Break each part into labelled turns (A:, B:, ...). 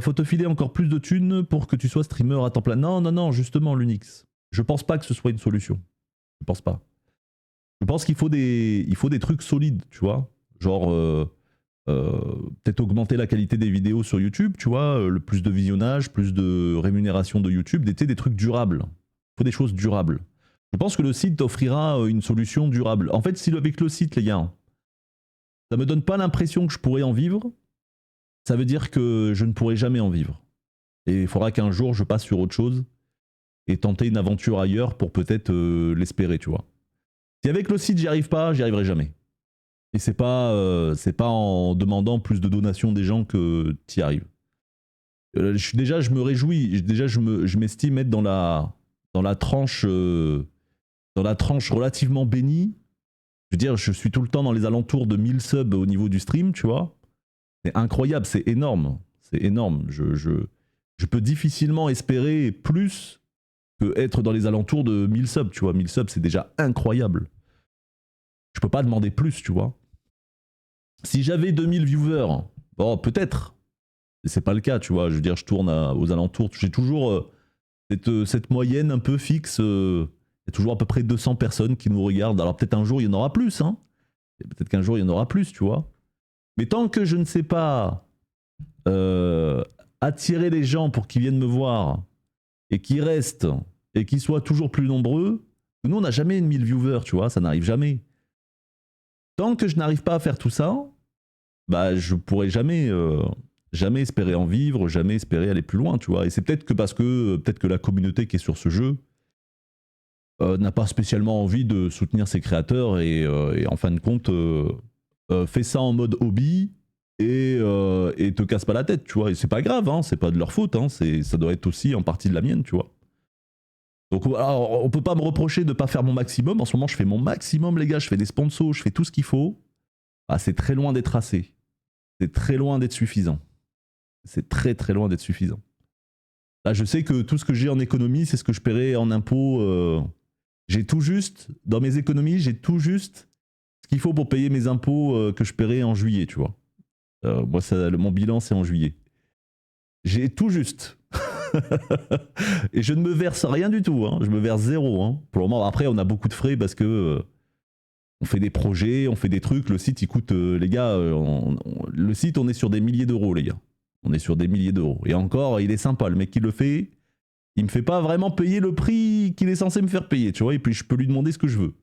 A: Faut te filer encore plus de thunes pour que tu sois streamer à temps plein. Non, non, non, justement, l'Unix. Je pense pas que ce soit une solution. Je pense pas. Je pense il faut des trucs solides, tu vois. Genre, peut-être augmenter la qualité des vidéos sur YouTube, tu vois. Le plus de visionnage, plus de rémunération de YouTube, des trucs durables. Il faut des choses durables. Je pense que le site t'offrira une solution durable. En fait, si avec le site, les gars, ça me donne pas l'impression que je pourrais en vivre, ça veut dire que je ne pourrai jamais en vivre. Et il faudra qu'un jour je passe sur autre chose et tenter une aventure ailleurs pour peut-être l'espérer, tu vois. Si avec le site j'y arrive pas, j'y arriverai jamais. Et c'est pas en demandant plus de donations des gens que tu y arrives. Déjà, je me réjouis. Déjà, je m'estime être dans la tranche, dans la tranche relativement bénie. Je veux dire, je suis tout le temps dans les alentours de 1000 subs au niveau du stream, tu vois. C'est incroyable, c'est énorme. C'est énorme. Je peux difficilement espérer plus que être dans les alentours de 1000 subs, tu vois. 1000 subs, c'est déjà incroyable. Je peux pas demander plus, tu vois. Si j'avais 2000 viewers, bon, peut-être. Mais c'est pas le cas, tu vois. Je veux dire, je tourne aux alentours. J'ai toujours cette moyenne un peu fixe. Il y a toujours à peu près 200 personnes qui nous regardent. Alors peut-être un jour, il y en aura plus, hein. Peut-être qu'un jour, il y en aura plus, tu vois. Mais tant que je ne sais pas euh, attirer les gens pour qu'ils viennent me voir et qu'ils restent et qu'ils soient toujours plus nombreux, nous, on n'a jamais 1000 viewers, tu vois. Ça n'arrive jamais. Tant que je n'arrive pas à faire tout ça, bah, je pourrais jamais, jamais espérer en vivre, jamais espérer aller plus loin, tu vois. Et c'est peut-être que parce que peut-être que la communauté qui est sur ce jeu n'a pas spécialement envie de soutenir ses créateurs et en fin de compte fait ça en mode hobby et te casse pas la tête, tu vois. Et c'est pas grave, hein, c'est pas de leur faute, hein, ça doit être aussi en partie de la mienne, tu vois. Donc alors, on peut pas me reprocher de pas faire mon maximum. En ce moment, je fais mon maximum, les gars. Je fais des sponsors, je fais tout ce qu'il faut. Ah, c'est très loin d'être assez. C'est très loin d'être suffisant. C'est très très loin d'être suffisant. Là, je sais que tout ce que j'ai en économie, c'est ce que je paierai en impôts. J'ai tout juste, dans mes économies, j'ai tout juste ce qu'il faut pour payer mes impôts que je paierai en juillet, tu vois. Moi, mon bilan, c'est en juillet. J'ai tout juste. Et je ne me verse rien du tout, hein. Je me verse zéro, hein. Pour le moment, après, on a beaucoup de frais parce que on fait des projets, on fait des trucs. Le site, il coûte, les gars, le site, on est sur des milliers d'euros, les gars. On est sur des milliers d'euros. Et encore, il est sympa, le mec qui le fait, il me fait pas vraiment payer le prix qu'il est censé me faire payer, tu vois. Et puis, je peux lui demander ce que je veux.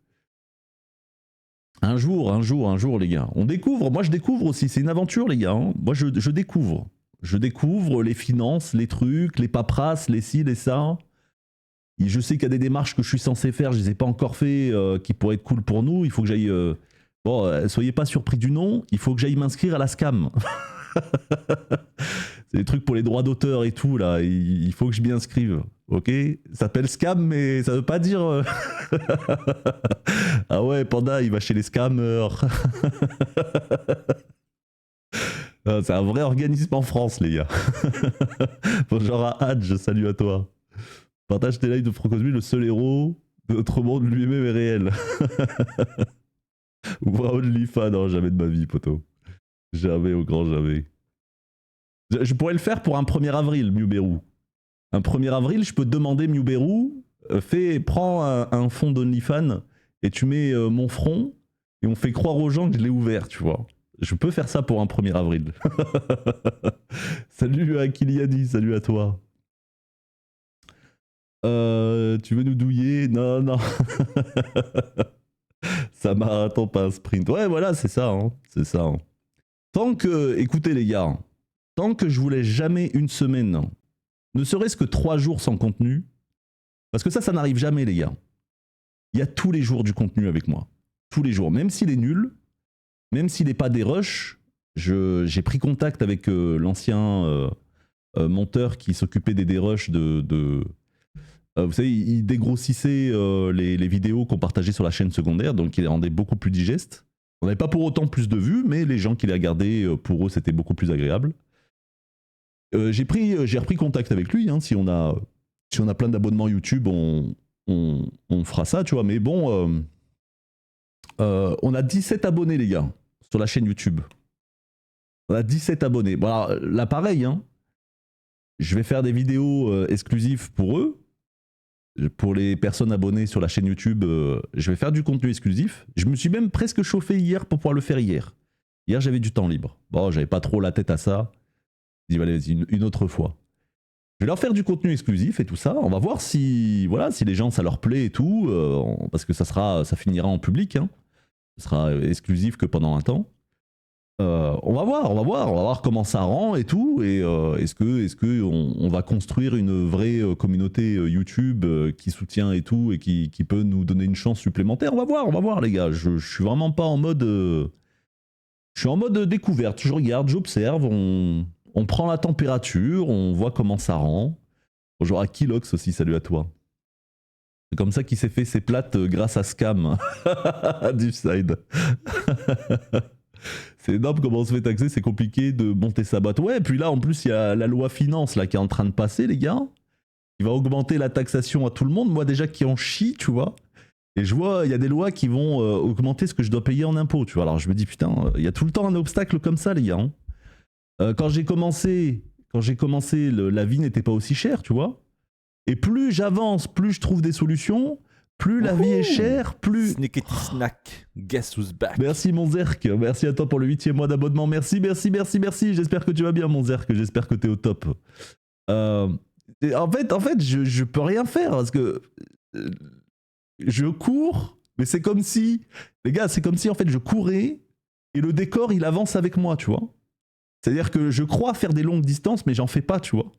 A: Un jour, les gars. On découvre, moi je découvre aussi, c'est une aventure, les gars, hein. Moi, je découvre. Je découvre les finances, les trucs, les paperasses, les ci, les ça. Et je sais qu'il y a des démarches que je suis censé faire, je les ai pas encore fait, qui pourraient être cool pour nous. Il faut que j'aille. Bon, soyez pas surpris du nom. Il faut que j'aille m'inscrire à la SCAM. C'est des trucs pour les droits d'auteur et tout là. Il faut que je m'y inscrive. Ok. Ça s'appelle SCAM, mais ça veut pas dire. Ah ouais, Panda, il va chez les scammers. Ah, c'est un vrai organisme en France, les gars. Bonjour à Hadj, salut à toi. Partage tes lives de Frocosby, le seul héros de notre monde lui-même est réel. Ouvre OnlyFans, non, jamais de ma vie, poteau. Jamais, au grand jamais. Je pourrais le faire pour un 1er avril, Mewberry. Un 1er avril, je peux te demander, Mewberry, prends un fond d'OnlyFans et tu mets mon front et on fait croire aux gens que je l'ai ouvert, tu vois. Je peux faire ça pour un 1er avril. Salut à Kiliani, salut à toi. Tu veux nous douiller? Non, non. Ça marathon, pas un sprint. Ouais, voilà, c'est ça. Hein. C'est ça. Hein. Tant que, écoutez les gars, tant que je vous laisse jamais une semaine, ne serait-ce que 3 jours sans contenu, parce que ça n'arrive jamais les gars. Il y a tous les jours du contenu avec moi. Tous les jours. Même s'il est nul, même s'il n'est pas des rushs, j'ai pris contact avec l'ancien monteur qui s'occupait des rushs vous savez, il dégrossissait les vidéos qu'on partageait sur la chaîne secondaire, donc il les rendait beaucoup plus digestes. On n'avait pas pour autant plus de vues, mais les gens qui les regardaient, pour eux, c'était beaucoup plus agréable. J'ai repris contact avec lui. Hein, si on a plein d'abonnements YouTube, on fera ça, tu vois. Mais bon, on a 17 abonnés, les gars, sur la chaîne YouTube. On a 17 abonnés. Bon, alors, là, pareil, hein. je vais faire des vidéos exclusives pour eux. Pour les personnes abonnées sur la chaîne YouTube, je vais faire du contenu exclusif. Je me suis même presque chauffé hier pour pouvoir le faire hier. Hier, j'avais du temps libre. Bon, j'avais pas trop la tête à ça. Je dis, allez, une autre fois. Je vais leur faire du contenu exclusif et tout ça. On va voir si, voilà, si les gens, ça leur plaît et tout. Parce que ça finira en public. Hein. Ce sera exclusif que pendant un temps. On va voir comment ça rend et tout. Et est-ce que on va construire une vraie communauté YouTube qui soutient et tout et qui peut nous donner une chance supplémentaire. On va voir les gars. Je suis vraiment pas en mode. Je suis en mode découverte. Je regarde, j'observe, on prend la température, on voit comment ça rend. Bonjour à Kilox aussi, salut à toi. C'est comme ça qu'il s'est fait ses plates grâce à Scam du side. C'est énorme comment on se fait taxer, c'est compliqué de monter sa boîte. Ouais, et puis là, en plus, il y a la loi finance là, qui est en train de passer, les gars. Il va augmenter la taxation à tout le monde. Moi, déjà, qui en chie, tu vois. Et je vois, il y a des lois qui vont augmenter ce que je dois payer en impôts, tu vois. Alors, je me dis, putain, il y a tout le temps un obstacle comme ça, les gars. Hein. Quand j'ai commencé, la vie n'était pas aussi chère, tu vois. Et plus j'avance, plus je trouve des solutions. Plus la vie est chère, plus...
B: Snickety snack, guess who's back.
A: Merci mon Zerk, merci à toi pour le 8e mois d'abonnement. Merci. J'espère que tu vas bien mon Zerk, j'espère que t'es au top. En fait, je peux rien faire parce que je cours, mais c'est comme si... Les gars, c'est comme si en fait je courais et le décor il avance avec moi, tu vois. C'est-à-dire que je crois faire des longues distances, mais j'en fais pas, tu vois.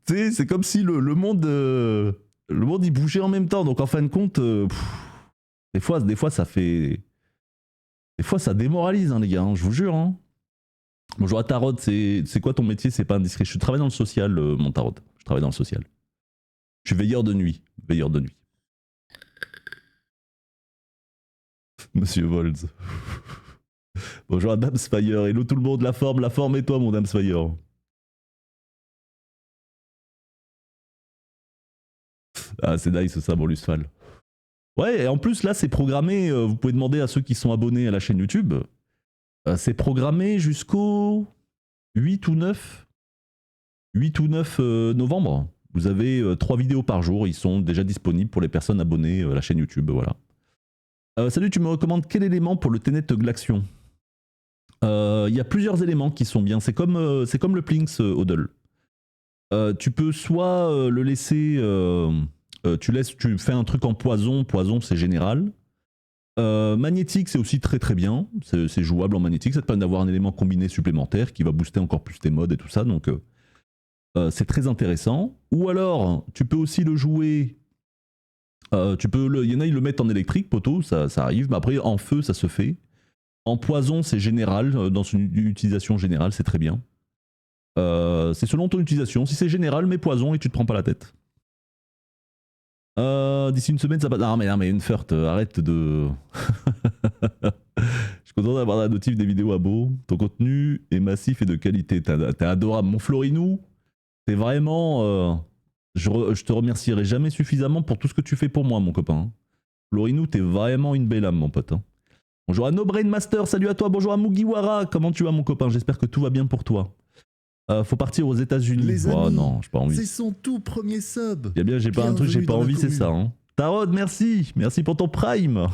A: Tu sais, c'est comme si le monde... Le monde il bougeait en même temps, donc en fin de compte, des fois ça fait. Des fois ça démoralise, hein, les gars, hein, je vous jure. Hein. Bonjour à Tarot, c'est quoi ton métier? C'est pas indiscret. Je travaille dans le social, mon Tarot. Je travaille dans le social. Je suis veilleur de nuit. Monsieur Volz. Bonjour à Damsfire. Hello tout le monde, la forme et toi, mon Damsfire. Ah, c'est nice ça, mon Lusfal. Ouais, et en plus, là, c'est programmé. Vous pouvez demander à ceux qui sont abonnés à la chaîne YouTube. C'est programmé jusqu'au 8 ou 9 novembre. Vous avez 3 vidéos par jour. Ils sont déjà disponibles pour les personnes abonnées à la chaîne YouTube. Voilà. Salut, tu me recommandes quel élément pour le Tenet Glaxion? Il y a plusieurs éléments qui sont bien. C'est comme le Plinks Hodl. Tu peux soit le laisser. Tu fais un truc en poison c'est général. Magnétique c'est aussi très très bien, c'est jouable en magnétique, ça te permet d'avoir un élément combiné supplémentaire qui va booster encore plus tes mods et tout ça, donc c'est très intéressant. Ou alors tu peux aussi le jouer, il y en a ils le mettent en électrique, poteau, ça arrive, mais après en feu ça se fait. En poison c'est général, dans une utilisation générale c'est très bien. C'est selon ton utilisation, si c'est général mais poison et tu te prends pas la tête. D'ici une semaine, ça va. Non, mais une furte, arrête de. Je suis content d'avoir la notif des vidéos à beau. Ton contenu est massif et de qualité. T'es adorable. Mon Florinou, t'es vraiment. Je te remercierai jamais suffisamment pour tout ce que tu fais pour moi, mon copain. Florinou, t'es vraiment une belle âme, mon pote. Bonjour à No Brain Master, salut à toi. Bonjour à Mugiwara, comment tu vas, mon copain? J'espère que tout va bien pour toi. Faut partir aux États-Unis.
C: Les amis,
A: non, j'ai pas envie.
C: C'est son tout premier sub.
A: Bien, j'ai pas un truc, j'ai pas envie, c'est ça. Hein. Tarot, merci pour ton prime.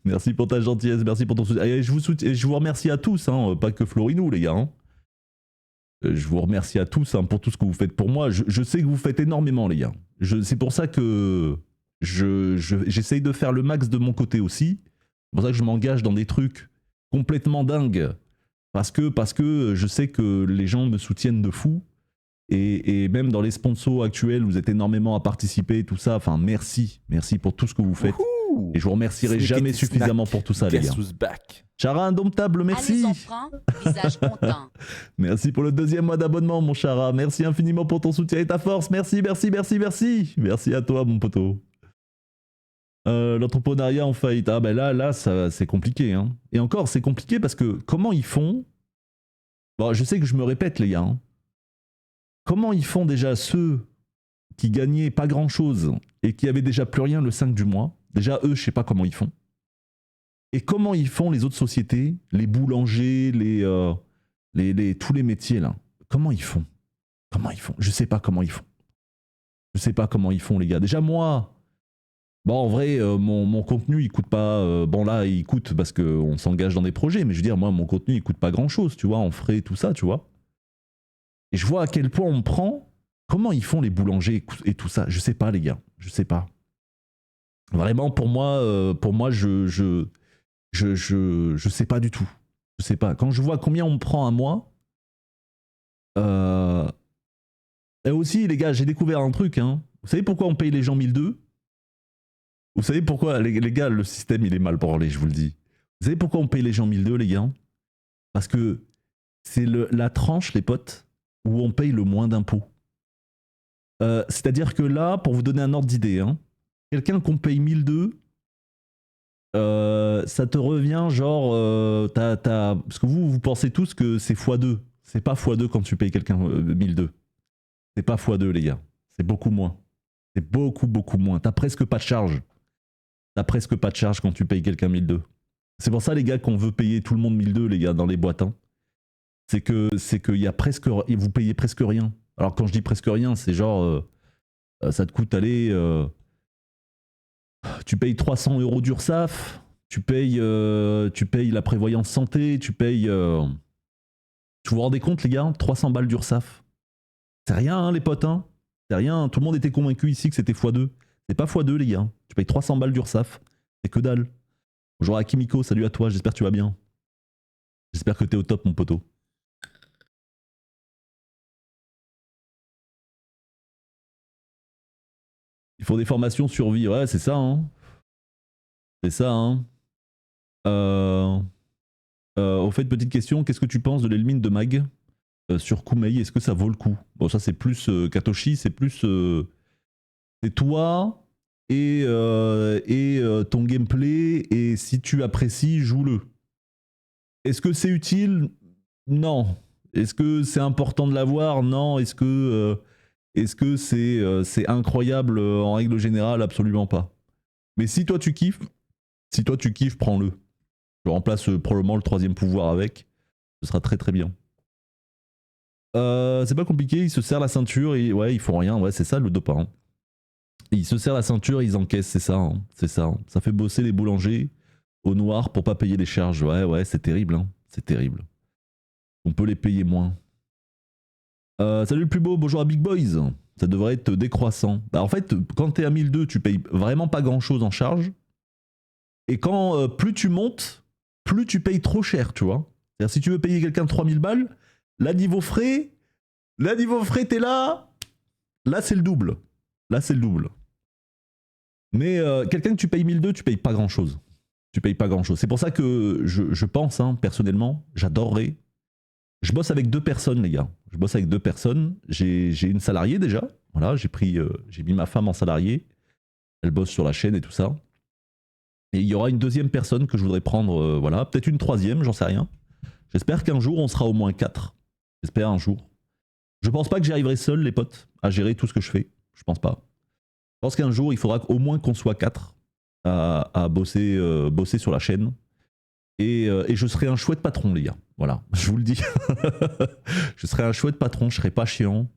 A: Merci pour ta gentillesse, merci pour ton soutien. Et je vous remercie à tous, hein, pas que Florinou, les gars. Hein. Je vous remercie à tous hein, pour tout ce que vous faites pour moi. Je sais que vous faites énormément, les gars. C'est pour ça que j'essaye de faire le max de mon côté aussi. C'est pour ça que je m'engage dans des trucs complètement dingues. Parce que je sais que les gens me soutiennent de fou. Et même dans les sponsors actuels, vous êtes énormément à participer et tout ça. Enfin, merci pour tout ce que vous faites. Et je vous remercierai jamais suffisamment pour tout ça, les gars. Chara Indomptable, merci.
D: Visage content.
A: Merci pour le 2e mois d'abonnement, mon Chara. Merci infiniment pour ton soutien et ta force. Merci. Merci à toi, mon poteau. L'entrepreneuriat en faillite. Ah ben là ça, c'est compliqué. Hein. Et encore, c'est compliqué parce que comment ils font? Bon, je sais que je me répète, les gars. Hein. Comment ils font déjà ceux qui gagnaient pas grand-chose et qui avaient déjà plus rien le 5 du mois? Déjà, eux, je sais pas comment ils font. Et comment ils font les autres sociétés, les boulangers, tous les métiers là? comment ils font? Je sais pas comment ils font. Je sais pas comment ils font, les gars. Déjà, moi, bon, en vrai, mon contenu, il coûte pas. Bon, là, il coûte parce qu'on s'engage dans des projets, mais je veux dire, moi, mon contenu, il coûte pas grand chose, tu vois, en frais, tout ça, tu vois. Et je vois à quel point on me prend. Comment ils font les boulangers et tout ça? Je sais pas, les gars. Je sais pas. Vraiment, pour moi, je sais pas du tout. Je sais pas. Quand je vois combien on me prend à moi. Et aussi, les gars, j'ai découvert un truc. Hein. Vous savez pourquoi on paye les gens 1002? Vous savez pourquoi, les gars, le système, il est mal branlé, je vous le dis. Vous savez pourquoi on paye les gens 1002, les gars? Parce que c'est la tranche, les potes, où on paye le moins d'impôts. C'est-à-dire que là, pour vous donner un ordre d'idée, hein, quelqu'un qu'on paye 1002, ça te revient genre... parce que vous pensez tous que c'est x2. C'est pas x2 quand tu payes quelqu'un 1002. C'est pas x2, les gars. C'est beaucoup moins. C'est beaucoup, beaucoup moins. T'as presque pas de charge. T'as presque pas de charge quand tu payes quelqu'un 1002. C'est pour ça, les gars, qu'on veut payer tout le monde 1002, les gars, dans les boîtes. Hein. C'est que y a presque, vous payez presque rien. Alors, quand je dis presque rien, c'est genre... ça te coûte, allez... tu payes 300 € d'URSSAF, tu payes la prévoyance santé, tu payes... vous vous rendez compte, les gars? 300 balles d'URSSAF. C'est rien, hein, les potes, hein. C'est rien. Tout le monde était convaincu ici que c'était x2. C'est pas x2, les gars. Tu payes 300 balles d'URSSAF. C'est que dalle. Bonjour à Kimiko, salut à toi, j'espère que tu vas bien. J'espère que t'es au top, mon poteau. Il faut des formations survie. Ouais, c'est ça, hein. C'est ça, hein. Au fait, petite question, qu'est-ce que tu penses de l'Elmine de Mag sur Kumei? Est-ce que ça vaut le coup? Bon, ça, c'est plus Katoshi, c'est plus... c'est toi et ton gameplay, et si tu apprécies, joue-le. Est-ce que c'est utile? Non. Est-ce que c'est important de l'avoir? Non. Est-ce que c'est incroyable en règle générale? Absolument pas. Mais si toi tu kiffes, prends-le. Je remplace probablement le 3e pouvoir avec. Ce sera très très bien. C'est pas compliqué, il se serre la ceinture et ouais, ils font rien. Ouais, c'est ça le dopant. Hein. Ils se serrent la ceinture, ils encaissent, c'est ça. Hein. C'est ça. Hein. Ça fait bosser les boulangers au noir pour pas payer les charges. Ouais, c'est terrible. Hein. C'est terrible. On peut les payer moins. Salut le plus beau, bonjour à Big Boys. Ça devrait être décroissant. Bah, en fait, quand t'es à 1002, tu payes vraiment pas grand chose en charge. Et quand plus tu montes, plus tu payes trop cher, tu vois. C'est-à-dire, si tu veux payer quelqu'un 3000 balles, là, niveau frais, t'es là. Là, c'est le double. Mais quelqu'un que tu payes 1002, tu payes pas grand-chose. C'est pour ça que je pense, hein, personnellement, j'adorerais. Je bosse avec 2 personnes, les gars. J'ai une salariée déjà. Voilà, j'ai mis ma femme en salarié. Elle bosse sur la chaîne et tout ça. Et il y aura une 2e personne que je voudrais prendre, voilà, peut-être une 3e, j'en sais rien. J'espère qu'un jour on sera au moins 4. J'espère un jour. Je pense pas que j'y arriverai seul, les potes, à gérer tout ce que je fais. Je pense pas. Je pense qu'un jour il faudra au moins qu'on soit 4 à bosser sur la chaîne. Et je serai un chouette patron, les gars. Voilà, je vous le dis. Je serai un chouette patron, je serai pas chiant.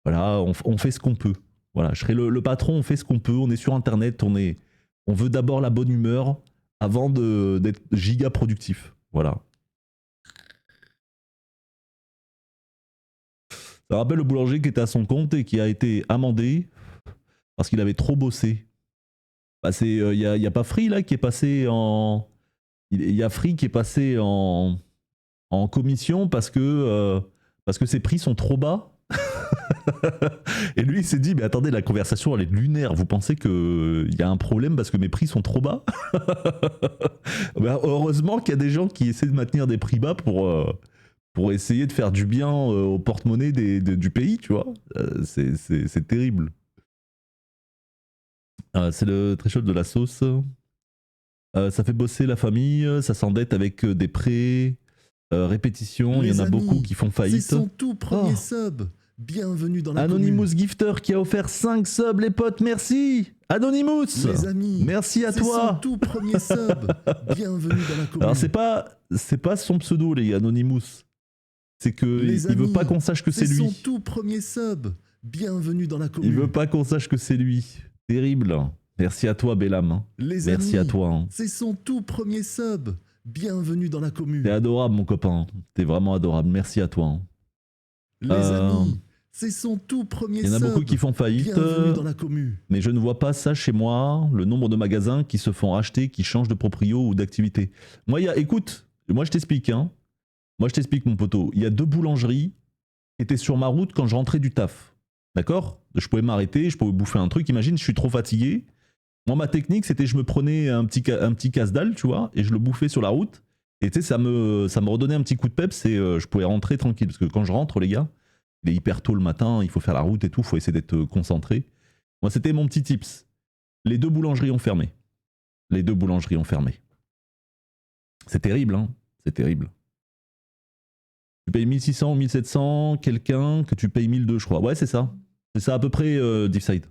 A: Voilà, on fait ce qu'on peut. Voilà, je serai le patron, on fait ce qu'on peut. On est sur Internet, on veut d'abord la bonne humeur avant d'être giga productif. Voilà. Ça rappelle le boulanger qui était à son compte et qui a été amendé parce qu'il avait trop bossé. Bah y a pas Free là qui est passé en... Il y a Free qui est passé en commission parce que ses prix sont trop bas. Et lui il s'est dit mais attendez, la conversation elle est lunaire, vous pensez qu'il y a un problème parce que mes prix sont trop bas? Bah, heureusement qu'il y a des gens qui essaient de maintenir des prix bas pour essayer de faire du bien au porte-monnaie du pays, tu vois. C'est terrible. C'est le threshold de la sauce. Ça fait bosser la famille, ça s'endette avec des prêts, répétitions, il y en a beaucoup qui font faillite.
C: C'est son tout premier sub. Bienvenue dans la
A: Anonymous
C: commune.
A: Gifter qui a offert 5 subs, les potes, merci Anonymous.
C: Les amis,
A: merci à
C: c'est
A: toi.
C: son tout premier sub. Bienvenue dans la commune.
A: Alors c'est pas son pseudo, les gars, Anonymous. c'est que
C: Les
A: il veut
C: amis,
A: pas qu'on sache que c'est
C: son
A: lui.
C: tout premier sub. Bienvenue dans la commune.
A: Il veut pas qu'on sache que c'est lui. Terrible. Merci à toi, Bellam. Hein.
C: Les
A: Merci
C: amis,
A: à toi. Hein.
C: c'est son tout premier sub. Bienvenue dans la commune.
A: T'es adorable, mon copain. T'es vraiment adorable. Merci à toi. Hein.
C: Les amis, c'est son tout premier sub.
A: Il y en a beaucoup qui font faillite.
C: Bienvenue dans la commune.
A: Mais je ne vois pas ça chez moi, le nombre de magasins qui se font racheter, qui changent de proprio ou d'activité. Moi, écoute, moi je t'explique, hein. Moi je t'explique, mon poteau. Il y a 2 boulangeries qui étaient sur ma route quand je rentrais du taf. D'accord ? Je pouvais m'arrêter, je pouvais bouffer un truc. Imagine, je suis trop fatigué. Moi, ma technique, c'était je me prenais un petit casse-dalle, tu vois, et je le bouffais sur la route. Et tu sais, ça me redonnait un petit coup de peps et je pouvais rentrer tranquille. Parce que quand je rentre, les gars, il est hyper tôt le matin, il faut faire la route et tout, il faut essayer d'être concentré. Moi, c'était mon petit tips. Les 2 boulangeries ont fermé. Les 2 boulangeries ont fermé. C'est terrible, hein. C'est terrible. Tu payes 1600 ou 1700, quelqu'un que tu payes 1200, je crois. Ouais, c'est ça. C'est ça à peu près, Deepside.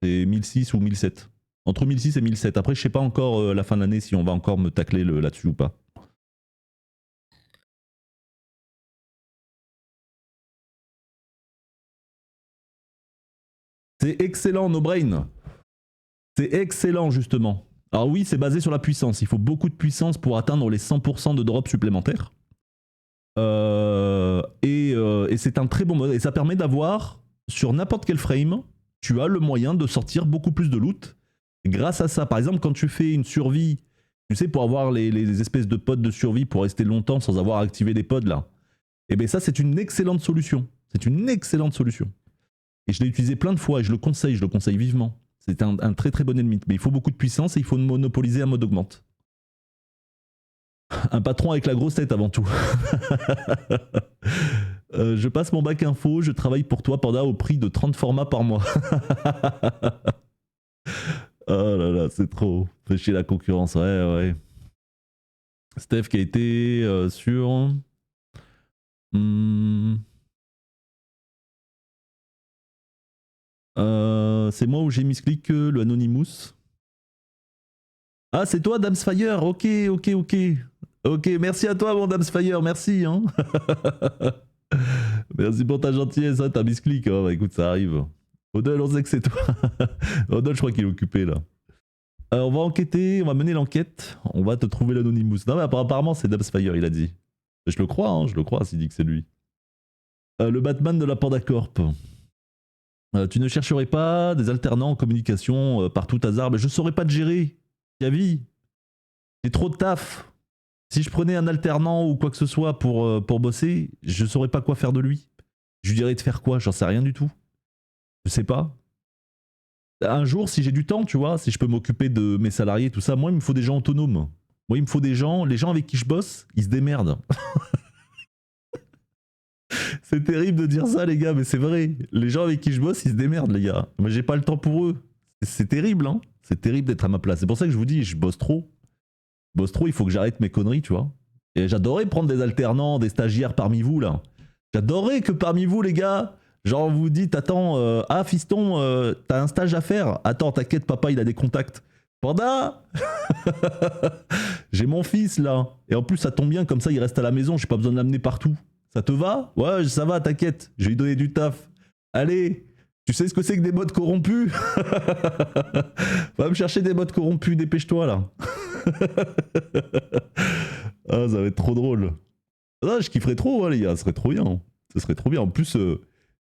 A: C'est 1600 ou 1700. Entre 1600 et 1700. Après, je sais pas encore la fin de l'année si on va encore me tacler là-dessus ou pas. C'est excellent, No Brain. C'est excellent, justement. Alors oui, c'est basé sur la puissance. Il faut beaucoup de puissance pour atteindre les 100% de drop supplémentaires. Et c'est un très bon mode. Et ça permet d'avoir, sur n'importe quel frame, tu as le moyen de sortir beaucoup plus de loot. Grâce à ça, par exemple, quand tu fais une survie, tu sais, pour avoir les espèces de pods de survie pour rester longtemps sans avoir activé des pods là, et bien ça, c'est une excellente solution. C'est une excellente solution. Et je l'ai utilisé plein de fois et je le conseille vivement. C'est un très très bon ennemi. Mais il faut beaucoup de puissance et il faut monopoliser un mode augmente. Un patron avec la grosse tête avant tout. Je passe mon bac info, je travaille pour toi, Panda, au prix de 30 formats par mois. Oh là là, c'est trop. Fait chier la concurrence, ouais. Steph qui a été sur... c'est moi où j'ai misclick le Anonymous. Ah, c'est toi, Damsfire. Ok. Ok, merci à toi, mon Damsfire. Merci. Hein. Merci pour ta gentillesse. Hein, t'as misclick. Oh, bah, écoute, ça arrive. Odell, on sait que c'est toi. Odell, je crois qu'il est occupé là. On va enquêter, on va mener l'enquête. On va te trouver l'Anonymous. Non, mais apparemment, c'est Damsfire, il a dit. Je le crois s'il dit que c'est lui. Le Batman de la Panda Corp. Tu ne chercherais pas des alternants en communication par tout hasard, mais je ne saurais pas te gérer. Yavi, j'ai trop de taf. Si je prenais un alternant ou quoi que ce soit pour bosser, je ne saurais pas quoi faire de lui. Je lui dirais de faire quoi, j'en sais rien du tout. Je sais pas. Un jour, si j'ai du temps, tu vois, si je peux m'occuper de mes salariés, tout ça, moi, il me faut des gens autonomes. Moi, il me faut des gens, les gens avec qui je bosse, ils se démerdent. C'est terrible de dire ça, les gars, mais c'est vrai. Les gens avec qui je bosse, ils se démerdent, les gars. Moi, j'ai pas le temps pour eux. C'est terrible, hein. C'est terrible d'être à ma place. C'est pour ça que je vous dis, je bosse trop. Je bosse trop, il faut que j'arrête mes conneries, tu vois. Et j'adorais prendre des alternants, des stagiaires parmi vous, là. J'adorais que parmi vous, les gars, genre, vous dites, attends, fiston, t'as un stage à faire. Attends, t'inquiète, papa, il a des contacts. Panda. J'ai mon fils, là. Et en plus, ça tombe bien, comme ça, il reste à la maison, j'ai pas besoin de l'amener partout. Ça te va? Ouais, ça va, t'inquiète. Je vais lui donner du taf. Allez, tu sais ce que c'est que des modes corrompus? Va me chercher des modes corrompus, dépêche-toi là. Ah, ça va être trop drôle. Ah, je kifferais trop, hein, les gars, ce serait trop bien. Ce serait trop bien. En plus,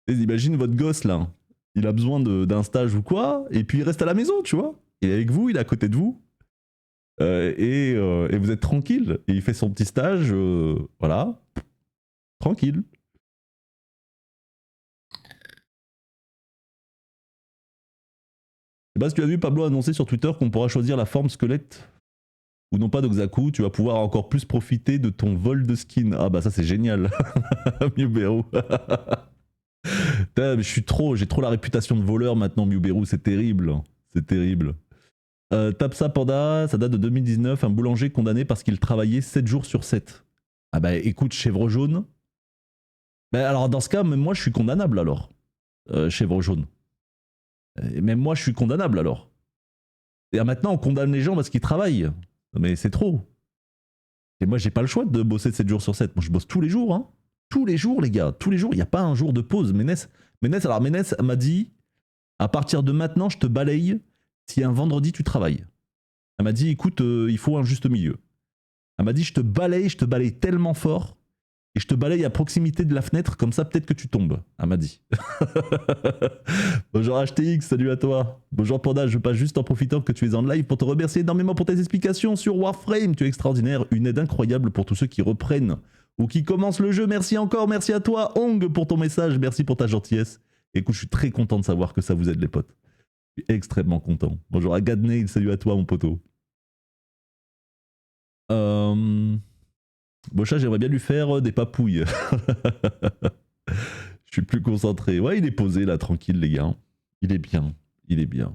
A: imagine votre gosse là. Il a besoin d'un stage ou quoi, et puis il reste à la maison, tu vois. Il est avec vous, il est à côté de vous. Et vous êtes tranquille. Et il fait son petit stage, voilà. Tranquille. Je sais pas si tu as vu, Pablo a annoncé sur Twitter qu'on pourra choisir la forme squelette ou non pas d'Oxaku. Tu vas pouvoir encore plus profiter de ton vol de skin. Ah bah ça c'est génial. Miuberu. J'ai trop la réputation de voleur maintenant, Miuberu. C'est terrible. C'est terrible. Tape ça, Panda. Ça date de 2019. Un boulanger condamné parce qu'il travaillait 7 jours sur 7. Ah bah écoute, chèvre jaune. Ben alors dans ce cas, même moi je suis condamnable alors. Chèvre jaune. Et même moi je suis condamnable alors. Et maintenant on condamne les gens parce qu'ils travaillent. Mais c'est trop. Et moi j'ai pas le choix de bosser 7 jours sur 7. Moi je bosse tous les jours. Hein. tous les jours, les gars. Tous les jours, il n'y a pas un jour de pause. Ménès m'a dit, à partir de maintenant, je te balaye si un vendredi tu travailles. Elle m'a dit, écoute, il faut un juste milieu. Elle m'a dit, je te balaye tellement fort, et je te balaye à proximité de la fenêtre, comme ça peut-être que tu tombes. Elle m'a dit. Bonjour HTX, salut à toi. Bonjour Panda, je passe juste en profitant que tu es en live pour te remercier énormément pour tes explications sur Warframe. Tu es extraordinaire, une aide incroyable pour tous ceux qui reprennent ou qui commencent le jeu. Merci encore, merci à toi Ong pour ton message, merci pour ta gentillesse. Écoute, je suis très content de savoir que ça vous aide les potes. Je suis extrêmement content. Bonjour à Gadnail, salut à toi mon poteau. Bocha, j'aimerais bien lui faire des papouilles. Je suis plus concentré. Ouais, il est posé là, tranquille les gars. Il est bien, il est bien.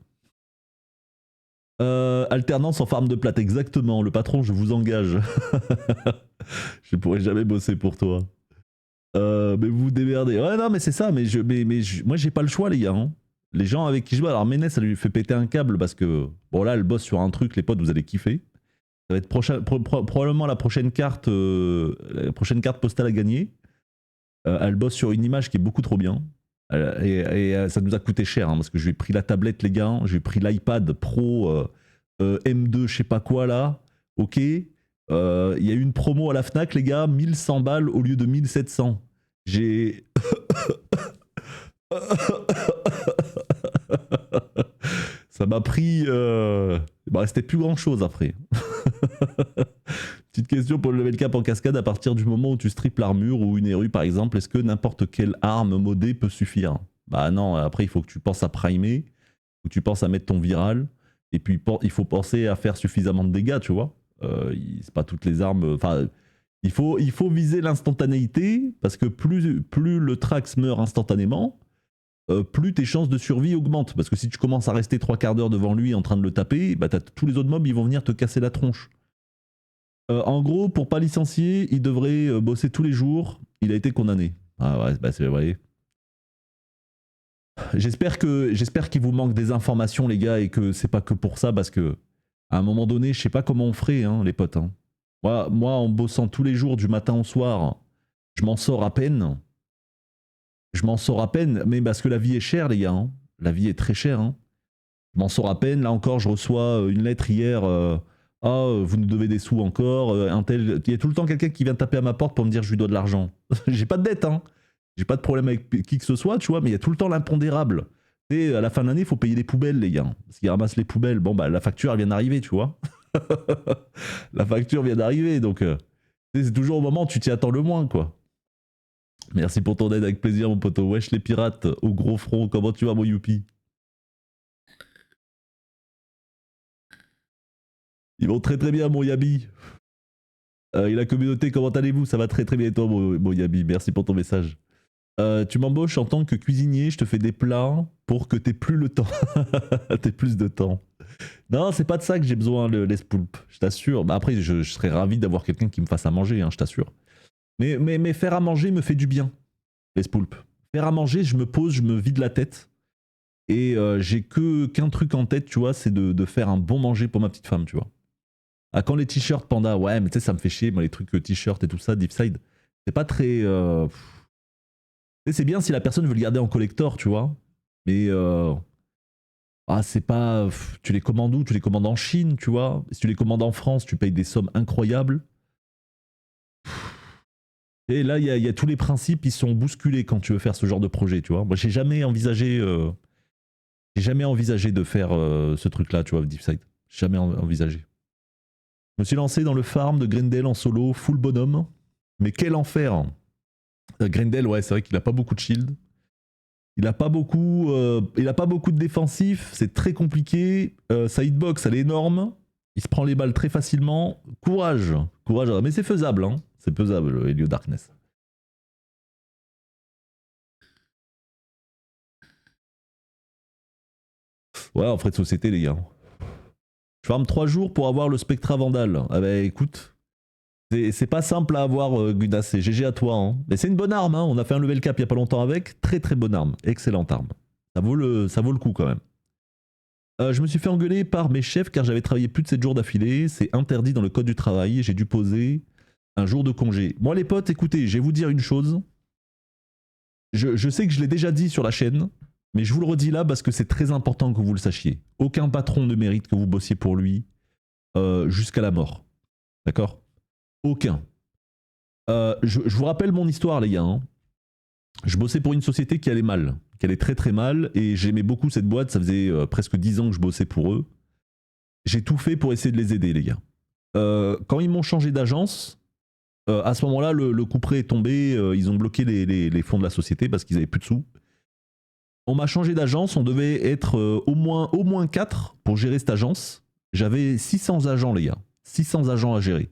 A: Alternance en farm de plate, exactement. Le patron, je vous engage. Je pourrais jamais bosser pour toi. Mais vous vous démerdez. Ouais, non, mais c'est ça. Moi, j'ai pas le choix, les gars. Hein. Les gens avec qui je bosse. Alors, Ménès, ça lui fait péter un câble parce que, bon, là, elle bosse sur un truc, les potes, vous allez kiffer. Ça va être probablement la prochaine carte postale à gagner. Elle bosse sur une image qui est beaucoup trop bien. Et ça nous a coûté cher, hein, parce que je lui ai pris la tablette, les gars. Je lui ai pris l'iPad Pro M2, je sais pas quoi, là. Ok. Il y a eu une promo à la Fnac, les gars. 1100 balles au lieu de 1700. J'ai... Ça m'a pris... Il me restait plus grand-chose après. Petite question pour le level cap en cascade, à partir du moment où tu strippes l'armure ou une érue par exemple, est-ce que n'importe quelle arme modée peut suffire? Bah non, après il faut que tu penses à primer, ou tu penses à mettre ton viral, et puis il faut penser à faire suffisamment de dégâts, tu vois. C'est pas toutes les armes... Enfin, il faut viser l'instantanéité, parce que plus le Trax meurt instantanément, plus tes chances de survie augmentent. Parce que si tu commences à rester 3/4 d'heure devant lui en train de le taper, bah tous les autres mobs ils vont venir te casser la tronche. En gros, pour pas licencier, il devrait bosser tous les jours. Il a été condamné. Ah ouais, bah c'est vrai. J'espère qu'il vous manque des informations, les gars, et que c'est pas que pour ça, parce que à un moment donné, je sais pas comment on ferait, hein, les potes. Hein. Moi, en bossant tous les jours du matin au soir, je m'en sors à peine. Mais parce que la vie est chère, les gars. Hein. La vie est très chère. Hein. Je m'en sors à peine. Là encore, je reçois une lettre hier. Vous nous devez des sous encore. Il y a tout le temps quelqu'un qui vient taper à ma porte pour me dire je lui dois de l'argent. J'ai pas de dette, hein. J'ai pas de problème avec qui que ce soit, tu vois, mais il y a tout le temps l'impondérable. Et à la fin de l'année, il faut payer les poubelles, les gars. Parce qu'ils ramassent les poubelles. Bon, bah, la facture, elle vient d'arriver, tu vois. La facture vient d'arriver, donc c'est toujours au moment où tu t'y attends le moins, quoi. Merci pour ton aide, avec plaisir, mon poteau. Wesh les pirates, au gros front, comment tu vas, mon youpi? Ils vont très très bien, mon Yabi. Et la communauté, comment allez-vous? Ça va très très bien, et toi, mon Yabi? Merci pour ton message. Tu m'embauches en tant que cuisinier, je te fais des plats pour que t'aies plus le temps. T'aies plus de temps. Non, c'est pas de ça que j'ai besoin, les spoulpes, je t'assure. Bah après, je serais ravi d'avoir quelqu'un qui me fasse à manger, hein, je t'assure. Mais faire à manger me fait du bien, les spoulpes. Faire à manger, je me pose, je me vide la tête. Et j'ai qu'un truc en tête, tu vois, c'est de faire un bon manger pour ma petite femme, tu vois. Ah, quand les t-shirts Panda, ouais, mais tu sais, ça me fait chier, moi, les trucs t-shirts et tout ça, Deepside, c'est pas très... C'est bien si la personne veut le garder en collector, tu vois. Mais... c'est pas... Tu les commandes où? Tu les commandes en Chine, tu vois. Si tu les commandes en France, tu payes des sommes incroyables. Et là, il y a tous les principes, ils sont bousculés quand tu veux faire ce genre de projet, tu vois. Moi, j'ai jamais envisagé de faire ce truc-là, tu vois, Deepside. Jamais envisagé. Je me suis lancé dans le farm de Grendel en solo, full bonhomme. Mais quel enfer! Grendel, ouais, c'est vrai qu'il a pas beaucoup de shield. Il a pas beaucoup de défensif, c'est très compliqué. Sa hitbox, elle est énorme. Il se prend les balles très facilement. Courage, mais c'est faisable, hein. C'est faisable, Helio Darkness. Ouais, en frais de société, les gars. Je farme 3 jours pour avoir le Spectra Vandal. Ah bah écoute, c'est pas simple à avoir, Gudas, c'est GG à toi. Hein. Mais c'est une bonne arme, hein. On a fait un level cap il y a pas longtemps avec. Très très bonne arme, excellente arme. Ça vaut le coup quand même. Je me suis fait engueuler par mes chefs car j'avais travaillé plus de 7 jours d'affilée. C'est interdit dans le code du travail. J'ai dû poser Un jour de congé. Moi les potes, écoutez, je vais vous dire une chose. Je sais que je l'ai déjà dit sur la chaîne, mais je vous le redis là parce que c'est très important que vous le sachiez. Aucun patron ne mérite que vous bossiez pour lui jusqu'à la mort. D'accord? Aucun. Je vous rappelle mon histoire, les gars. Hein. Je bossais pour une société qui allait mal, qui allait très très mal, et j'aimais beaucoup cette boîte. Ça faisait presque 10 ans que je bossais pour eux. J'ai tout fait pour essayer de les aider, les gars. Quand ils m'ont changé d'agence, à ce moment-là, le couperet est tombé. Ils ont bloqué les fonds de la société parce qu'ils n'avaient plus de sous. On m'a changé d'agence. On devait être au moins 4 pour gérer cette agence. J'avais 600 agents, les gars. 600 agents à gérer.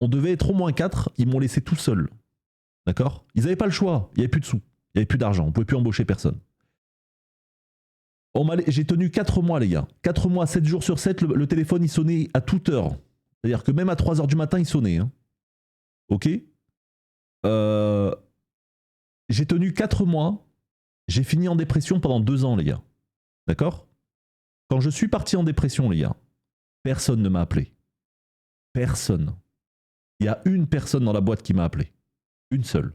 A: On devait être au moins 4. Ils m'ont laissé tout seul. D'accord? Ils n'avaient pas le choix. Il n'y avait plus de sous. Il n'y avait plus d'argent. On ne pouvait plus embaucher personne. J'ai tenu 4 mois, les gars. 4 mois, 7 jours sur 7, le téléphone, il sonnait à toute heure. C'est-à-dire que même à 3h du matin, il sonnait. Hein. Ok? J'ai tenu 4 mois. J'ai fini en dépression pendant 2 ans, les gars. D'accord? Quand je suis parti en dépression, les gars, personne ne m'a appelé. Personne. Il y a une personne dans la boîte qui m'a appelé. Une seule.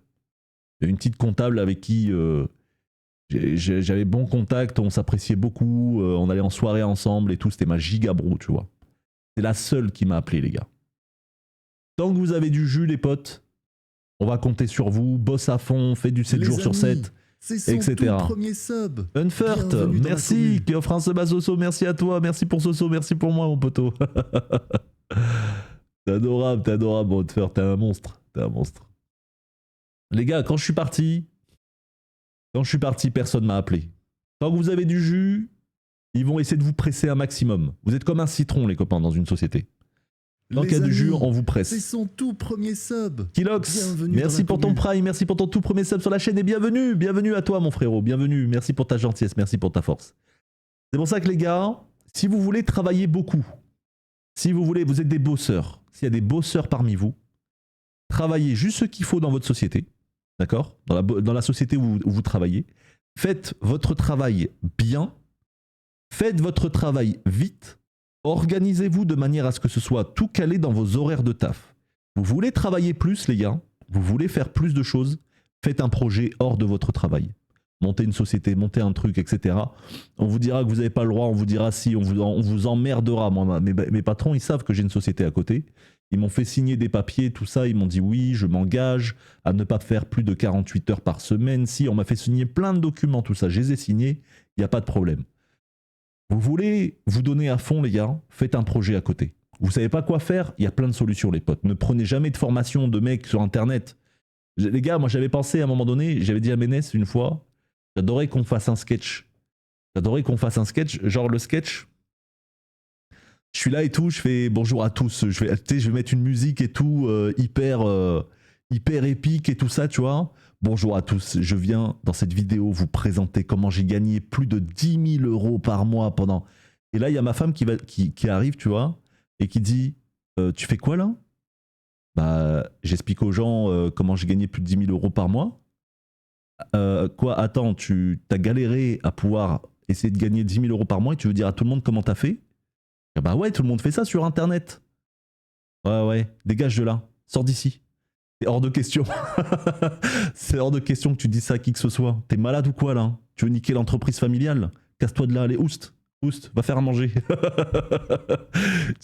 A: Une petite comptable avec qui j'avais bon contact, on s'appréciait beaucoup, on allait en soirée ensemble et tout, c'était ma gigabro, tu vois. C'est la seule qui m'a appelé, les gars. Tant que vous avez du jus, les potes, on va compter sur vous, bosse à fond, fait du 7 jours sur 7,
C: c'est son
A: etc.
C: tout premier sub.
A: Unfurt,
C: Bienvenue dans la
A: merci,
C: commune.
A: qui offre un sub à Soso, merci à toi, merci pour Soso, merci pour moi, mon poteau. T'es adorable, Unfurt, t'es un monstre, Les gars, quand je suis parti, personne m'a appelé. Tant que vous avez du jus, ils vont essayer de vous presser un maximum. Vous êtes comme un citron, les copains, dans une société. Tant qu'il y a du jus, on vous presse.
C: C'est son tout premier sub.
A: Kilox,
C: Bienvenue
A: merci
C: dans la
A: pour ton
C: commune.
A: prime, merci pour ton tout premier sub sur la chaîne et bienvenue à toi, mon frérot, bienvenue. Merci pour ta gentillesse, merci pour ta force. C'est pour ça que les gars, si vous voulez travailler beaucoup, si vous voulez, vous êtes des bosseurs, s'il y a des bosseurs parmi vous, travaillez juste ce qu'il faut dans votre société, d'accord? Dans la société où vous travaillez. Faites votre travail bien, faites votre travail vite, organisez-vous de manière à ce que ce soit tout calé dans vos horaires de taf. Vous voulez travailler plus, les gars, vous voulez faire plus de choses, faites un projet hors de votre travail. Montez une société, montez un truc, etc. On vous dira que vous n'avez pas le droit, on vous dira si, on vous emmerdera. Moi, mes patrons, ils savent que j'ai une société à côté. Ils m'ont fait signer des papiers, tout ça. Ils m'ont dit oui, je m'engage à ne pas faire plus de 48 heures par semaine. Si, on m'a fait signer plein de documents, tout ça. Je les ai signés, il n'y a pas de problème. Vous voulez vous donner à fond, les gars, faites un projet à côté. Vous savez pas quoi faire, il y a plein de solutions, les potes. Ne prenez jamais de formation de mecs sur Internet. Les gars, moi j'avais pensé à un moment donné, j'avais dit à Ménès une fois, j'adorais qu'on fasse un sketch. Genre le sketch. Je suis là et tout, je fais bonjour à tous. Je vais mettre une musique et tout, hyper épique et tout ça, tu vois. Bonjour à tous, je viens dans cette vidéo vous présenter comment j'ai gagné plus de 10 000 euros par mois pendant... Et là, il y a ma femme qui arrive, tu vois, et qui dit tu fais quoi là? Bah, j'explique aux gens comment j'ai gagné plus de 10 000 euros par mois. Quoi, attends, tu as galéré à pouvoir essayer de gagner 10 000 euros par mois et tu veux dire à tout le monde comment t'as fait? Bah ouais, tout le monde fait ça sur Internet. Ouais, dégage de là, sors d'ici. C'est hors de question. C'est hors de question que tu dises ça à qui que ce soit. T'es malade ou quoi là? Tu veux niquer l'entreprise familiale? Casse-toi de là, allez, oust, va faire à manger.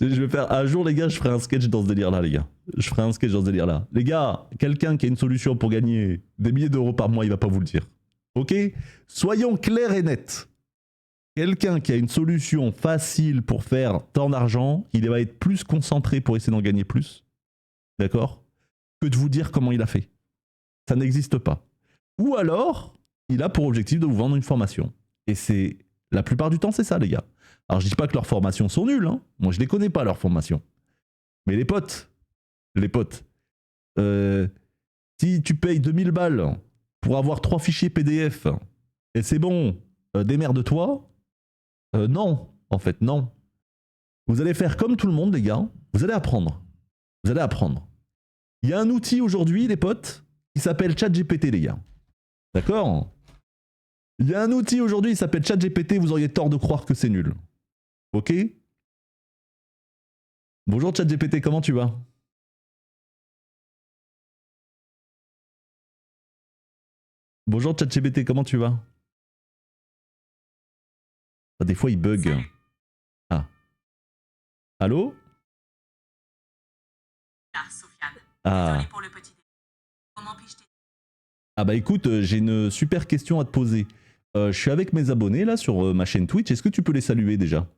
A: Je vais faire un jour, les gars, je ferai un sketch dans ce délire là, les gars. Les gars, quelqu'un qui a une solution pour gagner des milliers d'euros par mois, il va pas vous le dire. Ok? Soyons clairs et nets. Quelqu'un qui a une solution facile pour faire tant d'argent, il va être plus concentré pour essayer d'en gagner plus. D'accord? Que de vous dire comment il a fait. Ça n'existe pas. Ou alors, il a pour objectif de vous vendre une formation. Et c'est la plupart du temps, c'est ça, les gars. Alors, je dis pas que leurs formations sont nulles. Hein. Moi, je les connais pas, leurs formations. Mais les potes, si tu payes 2000 balles pour avoir 3 fichiers PDF, et c'est bon, démerde-toi. Non, en fait, non. Vous allez faire comme tout le monde, les gars. Vous allez apprendre. Il y a un outil aujourd'hui, les potes, qui s'appelle ChatGPT, les gars. D'accord? Il y a un outil aujourd'hui, il s'appelle ChatGPT, vous auriez tort de croire que c'est nul. Ok? Bonjour ChatGPT, comment tu vas? Bonjour ChatGPT, comment tu vas? Ah, des fois il bug. Ah. Allô? Ah. Ah bah écoute, j'ai une super question à te poser. Je suis avec mes abonnés là sur ma chaîne Twitch, est-ce que tu peux les saluer déjà?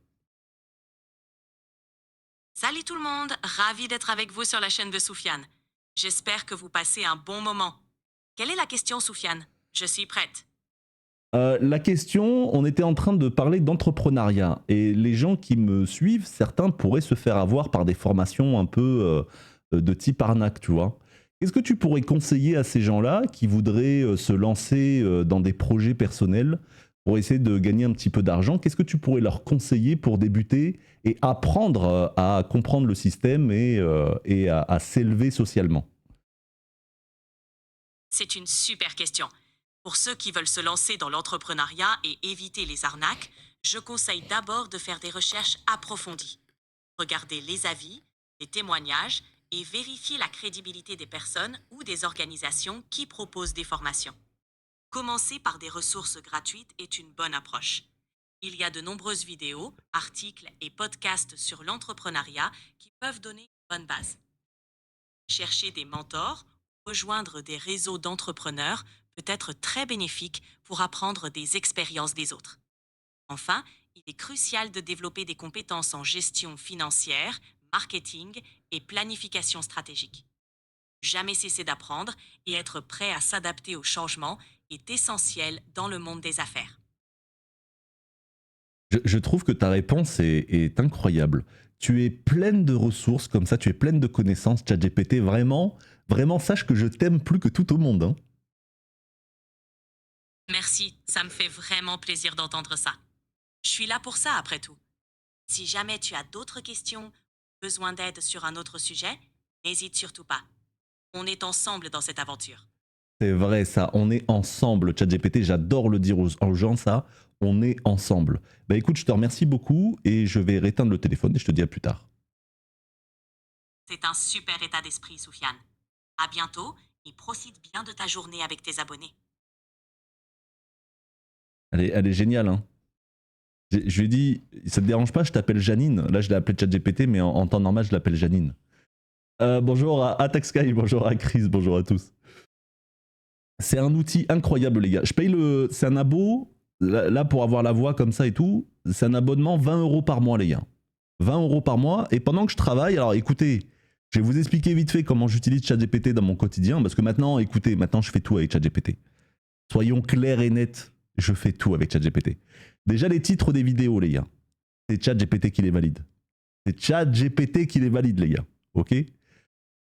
E: Salut tout le monde, ravi d'être avec vous sur la chaîne de Soufiane. J'espère que vous passez un bon moment. Quelle est la question, Soufiane? Je suis prête.
A: La question, on était en train de parler d'entrepreneuriat et les gens qui me suivent, certains pourraient se faire avoir par des formations un peu de type arnaque, tu vois. Qu'est-ce que tu pourrais conseiller à ces gens-là qui voudraient se lancer dans des projets personnels pour essayer de gagner un petit peu d'argent? Qu'est-ce que tu pourrais leur conseiller pour débuter et apprendre à comprendre le système et à s'élever socialement?
E: C'est une super question. Pour ceux qui veulent se lancer dans l'entrepreneuriat et éviter les arnaques, je conseille d'abord de faire des recherches approfondies. Regardez les avis, les témoignages et vérifier la crédibilité des personnes ou des organisations qui proposent des formations. Commencer par des ressources gratuites est une bonne approche. Il y a de nombreuses vidéos, articles et podcasts sur l'entrepreneuriat qui peuvent donner une bonne base. Chercher des mentors, rejoindre des réseaux d'entrepreneurs peut être très bénéfique pour apprendre des expériences des autres. Enfin, il est crucial de développer des compétences en gestion financière, marketing et planification stratégique. Jamais cesser d'apprendre et être prêt à s'adapter aux changements est essentiel dans le monde des affaires.
A: Je trouve que ta réponse est incroyable. Tu es pleine de ressources comme ça, tu es pleine de connaissances, ChatGPT. Vraiment, vraiment, sache que je t'aime plus que tout au monde, hein.
E: Merci, ça me fait vraiment plaisir d'entendre ça. Je suis là pour ça après tout. Si jamais tu as d'autres questions, besoin d'aide sur un autre sujet, n'hésite surtout pas. On est ensemble dans cette aventure.
A: C'est vrai ça, on est ensemble, ChatGPT. J'adore le dire aux gens ça. On est ensemble. Bah écoute, je te remercie beaucoup et je vais réteindre le téléphone et je te dis à plus tard.
E: C'est un super état d'esprit, Soufiane. À bientôt et profite bien de ta journée avec tes abonnés.
A: Elle est géniale, hein. Je lui ai dit, ça te dérange pas, je t'appelle Janine. Là, je l'ai appelé ChatGPT, mais en temps normal, je l'appelle Janine. Bonjour à Attack Sky, bonjour à Chris, bonjour à tous. C'est un outil incroyable, les gars. Je paye le. C'est un abo, là, pour avoir la voix comme ça et tout, c'est un abonnement 20 € par mois, les gars. 20 € par mois. Et pendant que je travaille, alors écoutez, je vais vous expliquer vite fait comment j'utilise ChatGPT dans mon quotidien, parce que maintenant, écoutez, maintenant, je fais tout avec ChatGPT. Soyons clairs et nets, je fais tout avec ChatGPT. Déjà, les titres des vidéos, les gars, c'est ChatGPT qui les valide. C'est ChatGPT qui les valide, les gars. Ok?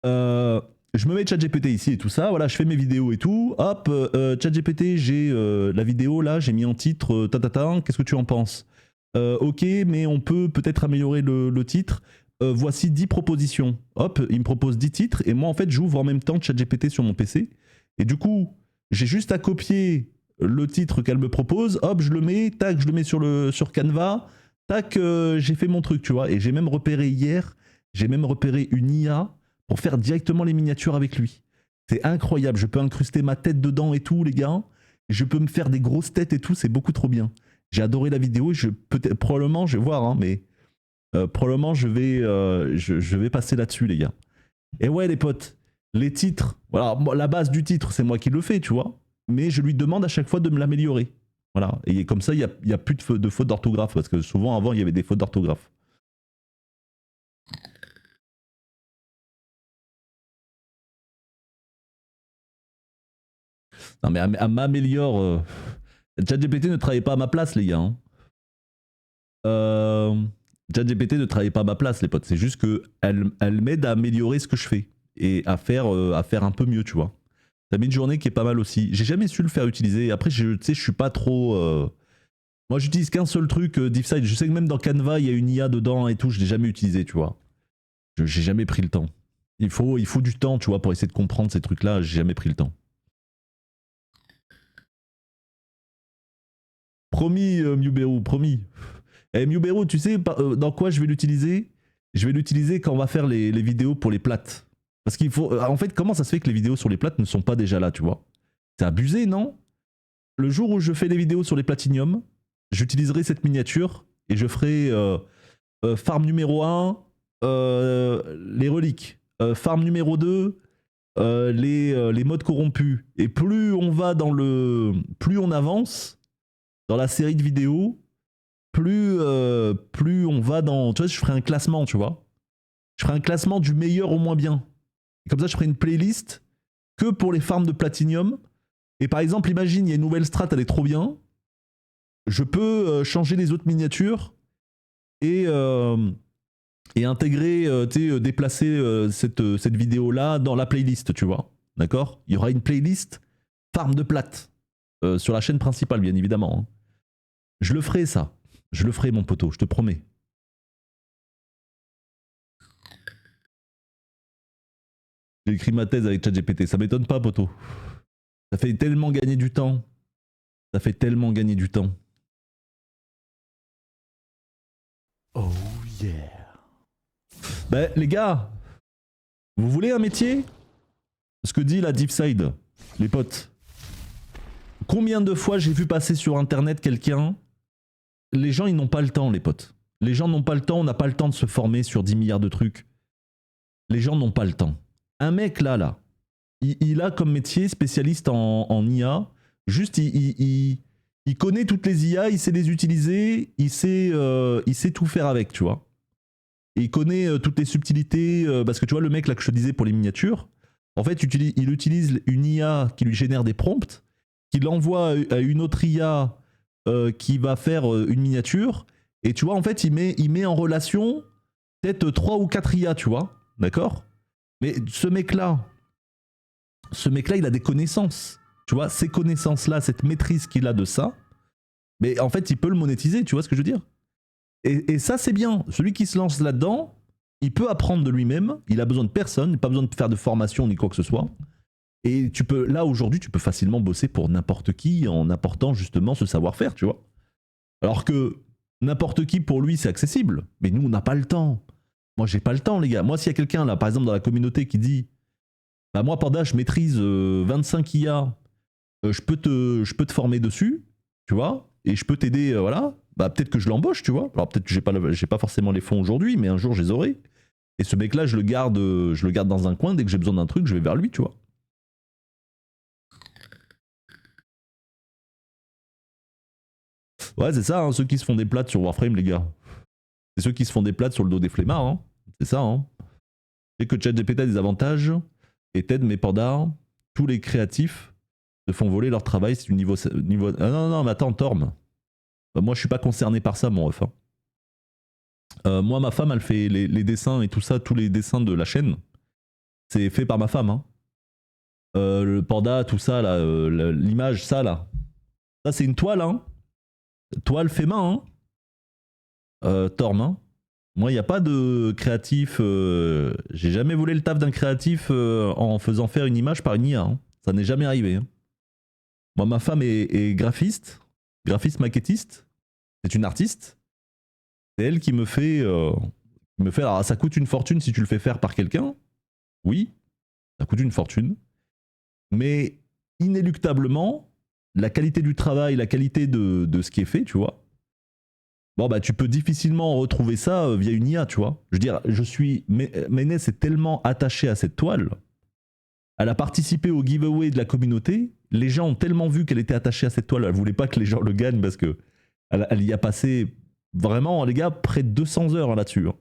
A: Je me mets ChatGPT ici et tout ça, voilà, je fais mes vidéos et tout. Hop, ChatGPT, j'ai la vidéo là, j'ai mis en titre qu'est-ce que tu en penses? Ok, mais on peut peut-être améliorer le titre. Voici 10 propositions. Hop, il me propose 10 titres et moi en fait j'ouvre en même temps ChatGPT sur mon PC. Et du coup, j'ai juste à copier le titre qu'elle me propose, hop, je le mets, tac, je le mets sur Canva, tac, j'ai fait mon truc, tu vois. Et j'ai même repéré hier, j'ai même repéré une IA pour faire directement les miniatures avec lui. C'est incroyable, je peux incruster ma tête dedans et tout, les gars. Je peux me faire des grosses têtes et tout, c'est beaucoup trop bien. J'ai adoré la vidéo, probablement, je vais voir, hein, mais probablement je vais passer là-dessus, les gars. Et ouais, les potes, les titres, voilà, la base du titre, c'est moi qui le fais, tu vois. Mais je lui demande à chaque fois de me l'améliorer. Voilà, et comme ça, il n'y a plus de fautes d'orthographe, parce que souvent, avant, il y avait des fautes d'orthographe. Non, mais elle m'améliore. ChatGPT ne travaille pas à ma place, les gars. Hein. ChatGPT ne travaille pas à ma place, les potes. C'est juste qu'elle m'aide à améliorer ce que je fais et à faire un peu mieux, tu vois. T'as mis une journée qui est pas mal aussi. J'ai jamais su le faire utiliser. Après, tu sais, je suis pas trop. Moi, j'utilise qu'un seul truc, DeepSide. Je sais que même dans Canva, il y a une IA dedans et tout. Je l'ai jamais utilisé, tu vois. J'ai jamais pris le temps. Il faut du temps, tu vois, pour essayer de comprendre ces trucs-là. J'ai jamais pris le temps. Promis, Mewberu, promis. Eh, Mewberu, tu sais dans quoi je vais l'utiliser? Je vais l'utiliser quand on va faire les vidéos pour les plates. Parce qu'il faut. En fait, comment ça se fait que les vidéos sur les plates ne sont pas déjà là, tu vois? C'est abusé, non? le jour où je fais les vidéos sur les platinium, j'utiliserai cette miniature et je ferai farm numéro 1, les reliques. Farm numéro 2, les modes corrompus. Et plus on va plus on avance dans la série de vidéos, plus on va dans... Tu vois, je ferai un classement, tu vois. Je ferai un classement du meilleur au moins bien. Et comme ça, je ferai une playlist que pour les farms de platinium. Et par exemple, imagine, il y a une nouvelle strat, elle est trop bien. Je peux changer les autres miniatures et intégrer, déplacer cette vidéo-là dans la playlist, tu vois. D'accord ? Il y aura une playlist farm de plate sur la chaîne principale, bien évidemment. Hein. Je le ferai, ça. Je le ferai, mon poteau, je te promets. J'ai écrit ma thèse avec ChatGPT, ça m'étonne pas, poteau. Ça fait tellement gagner du temps. Ça fait tellement gagner du temps.
B: Oh yeah.
A: Ben, les gars, vous voulez un métier ? Ce que dit la DeepSide, les potes. Combien de fois j'ai vu passer sur internet quelqu'un ? Les gens, ils n'ont pas le temps, les potes. Les gens n'ont pas le temps, on n'a pas le temps de se former sur 10 milliards de trucs. Les gens n'ont pas le temps. Un mec là, il a comme métier spécialiste en IA. Juste, il connaît toutes les IA, il sait les utiliser, il sait tout faire avec, tu vois. Et il connaît toutes les subtilités, parce que tu vois, le mec là que je te disais pour les miniatures, en fait, il utilise une IA qui lui génère des prompts, qui l'envoie à une autre IA qui va faire une miniature, et tu vois, en fait, il met en relation peut-être 3 ou 4 IA, tu vois, d'accord ? Mais ce mec-là, il a des connaissances. Tu vois, ces connaissances-là, cette maîtrise qu'il a de ça, mais en fait, il peut le monétiser, tu vois ce que je veux dire ? Et ça, c'est bien. Celui qui se lance là-dedans, il peut apprendre de lui-même, il a besoin de personne, il n'a pas besoin de faire de formation ni quoi que ce soit. Et là, aujourd'hui, tu peux facilement bosser pour n'importe qui en apportant justement ce savoir-faire, tu vois. Alors que n'importe qui, pour lui, c'est accessible. Mais nous, on n'a pas le temps. Moi, j'ai pas le temps, les gars. Moi, s'il y a quelqu'un, là, par exemple, dans la communauté qui dit bah, moi, Panda, je maîtrise 25 IA, je peux te former dessus, tu vois, et je peux t'aider, voilà. Bah, peut-être que je l'embauche, tu vois. Alors, peut-être que j'ai pas forcément les fonds aujourd'hui, mais un jour, je les aurai. Et ce mec-là, je le garde dans un coin. Dès que j'ai besoin d'un truc, je vais vers lui, tu vois. Ouais, c'est ça, hein, ceux qui se font des plates sur Warframe, les gars. C'est ceux qui se font des plates sur le dos des flemmards, hein. C'est ça, hein. C'est que ChatGPT a des avantages, et TED, mais Panda, tous les créatifs se font voler leur travail, c'est du niveau... Ah non, mais attends, Torm. Moi, je suis pas concerné par ça, mon ref. Hein. Moi, ma femme, elle fait les dessins et tout ça, tous les dessins de la chaîne. C'est fait par ma femme, hein. Le panda, tout ça, là, l'image, ça, là. Ça, c'est une toile, hein. Toile fait main, hein. Torm, hein. Moi, il n'y a pas de créatif. J'ai jamais volé le taf d'un créatif en faisant faire une image par une IA. Hein. Ça n'est jamais arrivé. Hein. Moi, ma femme est graphiste maquettiste. C'est une artiste. C'est elle qui me fait. Alors, ça coûte une fortune si tu le fais faire par quelqu'un. Oui, ça coûte une fortune. Mais inéluctablement, la qualité du travail, la qualité de ce qui est fait, tu vois. Bon, bah, tu peux difficilement retrouver ça via une IA, tu vois. Je veux dire, Ménès est tellement attaché à cette toile. Elle a participé au giveaway de la communauté. Les gens ont tellement vu qu'elle était attachée à cette toile. Elle voulait pas que les gens le gagnent parce que elle y a passé vraiment, les gars, près de 200 heures là-dessus. Hein.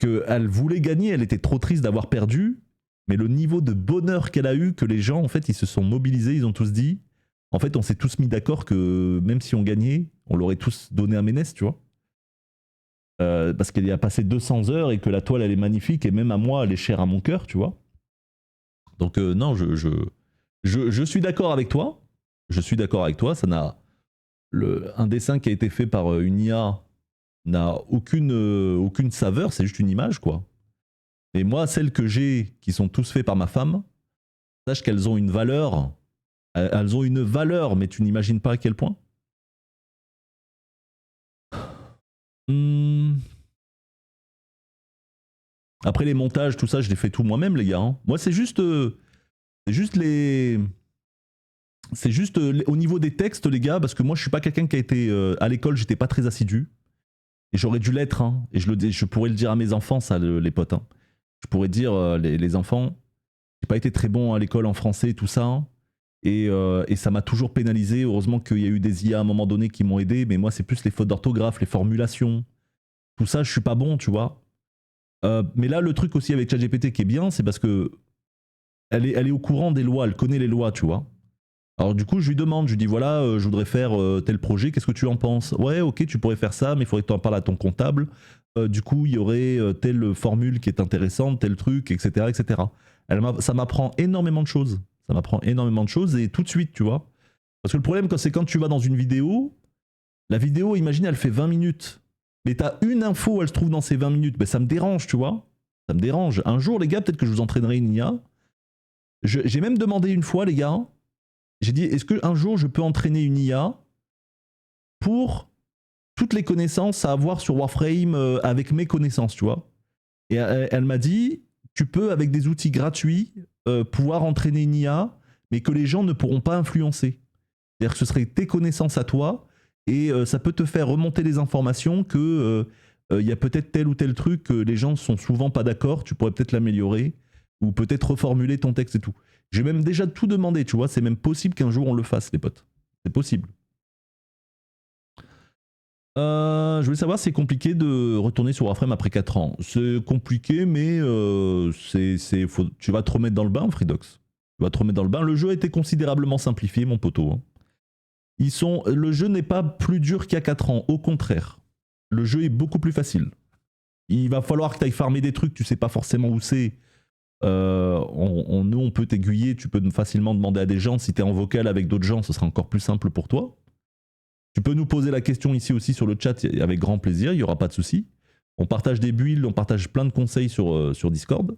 A: Qu'elle voulait gagner, elle était trop triste d'avoir perdu. Mais le niveau de bonheur qu'elle a eu, que les gens, en fait, ils se sont mobilisés, ils ont tous dit... En fait, on s'est tous mis d'accord que même si on gagnait, on l'aurait tous donné à Ménès, tu vois. Parce qu'elle y a passé 200 heures et que la toile, elle est magnifique et même à moi, elle est chère à mon cœur, tu vois. Donc non, je suis d'accord avec toi. Je suis d'accord avec toi. Ça n'a un dessin qui a été fait par une IA n'a aucune saveur. C'est juste une image, quoi. Et moi, celles que j'ai, qui sont tous faits par ma femme, sache qu'elles ont une valeur. Elles ont une valeur, mais tu n'imagines pas à quel point. Après les montages, tout ça, je les fais tout moi-même, les gars. Hein. Moi, c'est juste les C'est juste au niveau des textes, les gars, parce que moi, je suis pas quelqu'un qui a été à l'école, j'étais pas très assidu. Et j'aurais dû l'être, hein. Et je pourrais le dire à mes enfants, ça, les potes. Hein. Je pourrais dire, les enfants, j'ai pas été très bon à l'école en français et tout ça. Hein. Et ça m'a toujours pénalisé. Heureusement qu'il y a eu des IA à un moment donné qui m'ont aidé. Mais moi, c'est plus les fautes d'orthographe, les formulations. Tout ça, je suis pas bon, tu vois. Mais là, le truc aussi avec ChatGPT qui est bien, c'est parce que elle est au courant des lois, elle connaît les lois, tu vois. Alors du coup, je lui demande, je lui dis voilà, je voudrais faire tel projet, qu'est-ce que tu en penses? Ouais, ok, tu pourrais faire ça, mais il faudrait que tu en parles à ton comptable. Du coup, il y aurait telle formule qui est intéressante, tel truc, etc. etc. Ça m'apprend énormément de choses. Ça m'apprend énormément de choses et tout de suite, tu vois. Parce que le problème, c'est quand tu vas dans une vidéo, la vidéo, imagine, elle fait 20 minutes. Mais t'as une info, elle se trouve dans ces 20 minutes. Ben, ça me dérange, tu vois. Ça me dérange. Un jour, les gars, peut-être que je vous entraînerai une IA. J'ai même demandé une fois, les gars, j'ai dit, est-ce qu'un jour je peux entraîner une IA pour toutes les connaissances à avoir sur Warframe avec mes connaissances, tu vois. Et elle m'a dit, tu peux avec des outils gratuits pouvoir entraîner une IA, mais que les gens ne pourront pas influencer. C'est-à-dire que ce serait tes connaissances à toi, et ça peut te faire remonter les informations que y a peut-être tel ou tel truc que les gens sont souvent pas d'accord, tu pourrais peut-être l'améliorer, ou peut-être reformuler ton texte et tout. J'ai même déjà tout demandé, tu vois, c'est même possible qu'un jour on le fasse, les potes. C'est possible. Je voulais savoir si c'est compliqué de retourner sur Warframe après 4 ans. C'est compliqué, mais tu vas te remettre dans le bain, Freedox. Tu vas te remettre dans le bain. Le jeu a été considérablement simplifié, mon poteau. Hein. Le jeu n'est pas plus dur qu'il y a 4 ans, au contraire. Le jeu est beaucoup plus facile. Il va falloir que tu ailles farmer des trucs, tu sais pas forcément où c'est. Nous, on peut t'aiguiller, tu peux facilement demander à des gens. Si tu es en vocal avec d'autres gens, ce sera encore plus simple pour toi. Tu peux nous poser la question ici aussi sur le chat avec grand plaisir, il n'y aura pas de souci. On partage des builds, on partage plein de conseils sur Discord.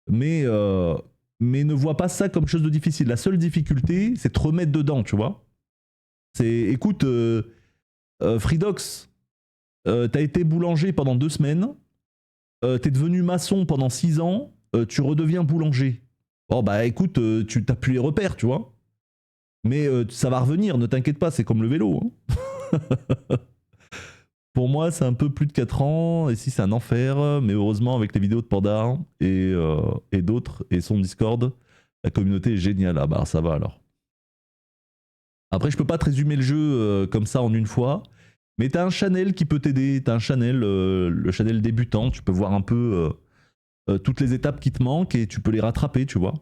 A: Mais ne vois pas ça comme chose de difficile. La seule difficulté, c'est de te remettre dedans, tu vois. Écoute, Freedox, t'as été boulanger pendant 2 semaines, t'es devenu maçon pendant 6 ans, tu redeviens boulanger. Bon bah écoute, tu t'as plus les repères, tu vois. Mais ça va revenir, ne t'inquiète pas, c'est comme le vélo. Hein. Pour moi, c'est un peu plus de 4 ans, et si c'est un enfer, mais heureusement, avec les vidéos de Pandar et d'autres, et son Discord, la communauté est géniale. Ah bah ça va alors. Après, je peux pas te résumer le jeu comme ça en une fois, mais t'as un channel qui peut t'aider. T'as un channel, le channel débutant, tu peux voir un peu toutes les étapes qui te manquent et tu peux les rattraper, tu vois.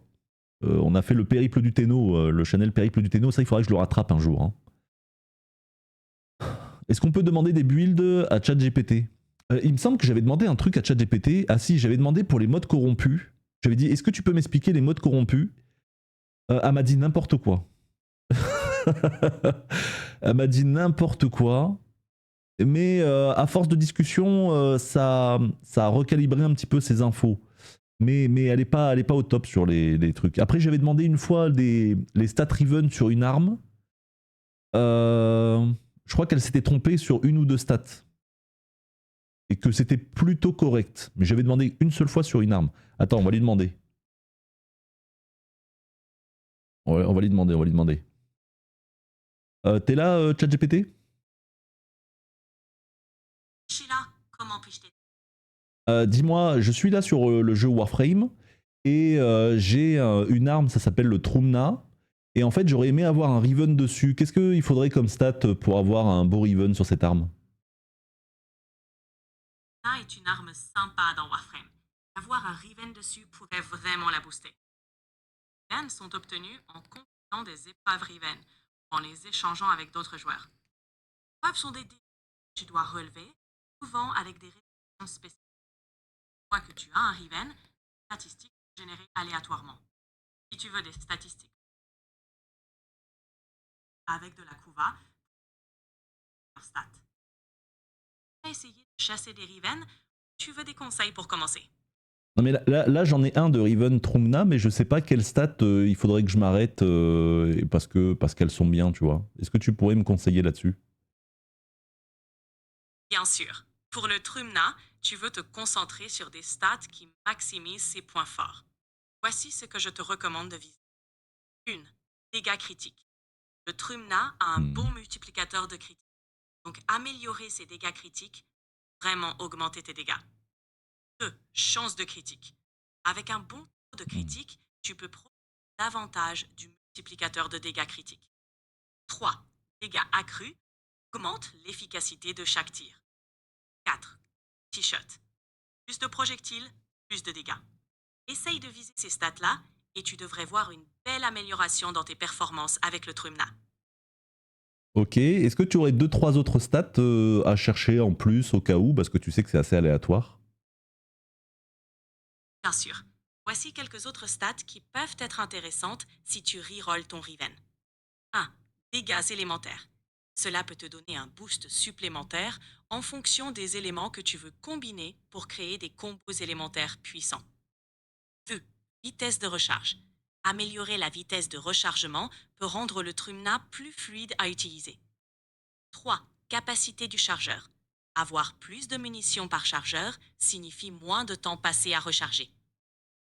A: On a fait le périple du Téno, le channel périple du Téno, ça il faudrait que je le rattrape un jour. Hein. Est-ce qu'on peut demander des builds à ChatGPT? Il me semble que j'avais demandé un truc à ChatGPT. Ah si, j'avais demandé pour les modes corrompus. J'avais dit, est-ce que tu peux m'expliquer les modes corrompus? Elle m'a dit n'importe quoi. Elle m'a dit n'importe quoi. Mais à force de discussion, ça a recalibré un petit peu ses infos. Mais elle est pas au top sur les trucs. Après, j'avais demandé une fois les stats Riven sur une arme. Je crois qu'elle s'était trompée sur une ou 2 stats. Et que c'était plutôt correct. Mais j'avais demandé une seule fois sur une arme. Attends, on va lui demander. Ouais, on va lui demander. T'es là, ChatGPT?
E: Sheila, comment puis-je t'aider?
A: Dis-moi, je suis là sur le jeu Warframe et j'ai une arme, ça s'appelle le Trumna. Et en fait, j'aurais aimé avoir un Riven dessus. Qu'est-ce qu'il faudrait comme stat pour avoir un beau Riven sur cette arme?
E: Ça est une arme sympa dans Warframe. Avoir un Riven dessus pourrait vraiment la booster. Les Riven sont obtenus en complétant des épreuves Riven ou en les échangeant avec d'autres joueurs. Les épreuves sont des défis que tu dois relever, souvent avec des résolutions spécifiques. Une fois que tu as un Riven, les statistiques sont générées aléatoirement. Si tu veux des statistiques avec de la Kuva, stats. Tu as essayé de chasser des Riven? Tu veux des conseils pour commencer?
A: Non mais là j'en ai un de Riven Trumna, mais je sais pas quelle stat il faudrait que je m'arrête parce qu'elles sont bien, tu vois. Est-ce que tu pourrais me conseiller là-dessus?
E: Bien sûr. Pour le Trumna, tu veux te concentrer sur des stats qui maximisent ses points forts. Voici ce que je te recommande de viser. 1. dégâts critiques. Le Trumna a un bon multiplicateur de critiques. Donc améliorer ses dégâts critiques, vraiment augmenter tes dégâts. 2. Chance de critique. Avec un bon taux de critique, tu peux profiter davantage du multiplicateur de dégâts critiques. 3. Dégâts accrus. Augmente l'efficacité de chaque tir. 4. T-shot. Plus de projectiles, plus de dégâts. Essaye de viser ces stats-là et tu devrais voir une belle amélioration dans tes performances avec le Trumna.
A: Ok, est-ce que tu aurais 2-3 autres stats à chercher en plus au cas où, parce que tu sais que c'est assez aléatoire?
E: Bien sûr. Voici quelques autres stats qui peuvent être intéressantes si tu rerolls ton Riven. 1. Dégâts élémentaires. Cela peut te donner un boost supplémentaire en fonction des éléments que tu veux combiner pour créer des combos élémentaires puissants. 2. Vitesse de recharge. Améliorer la vitesse de rechargement peut rendre le Trumna plus fluide à utiliser. 3. Capacité du chargeur. Avoir plus de munitions par chargeur signifie moins de temps passé à recharger.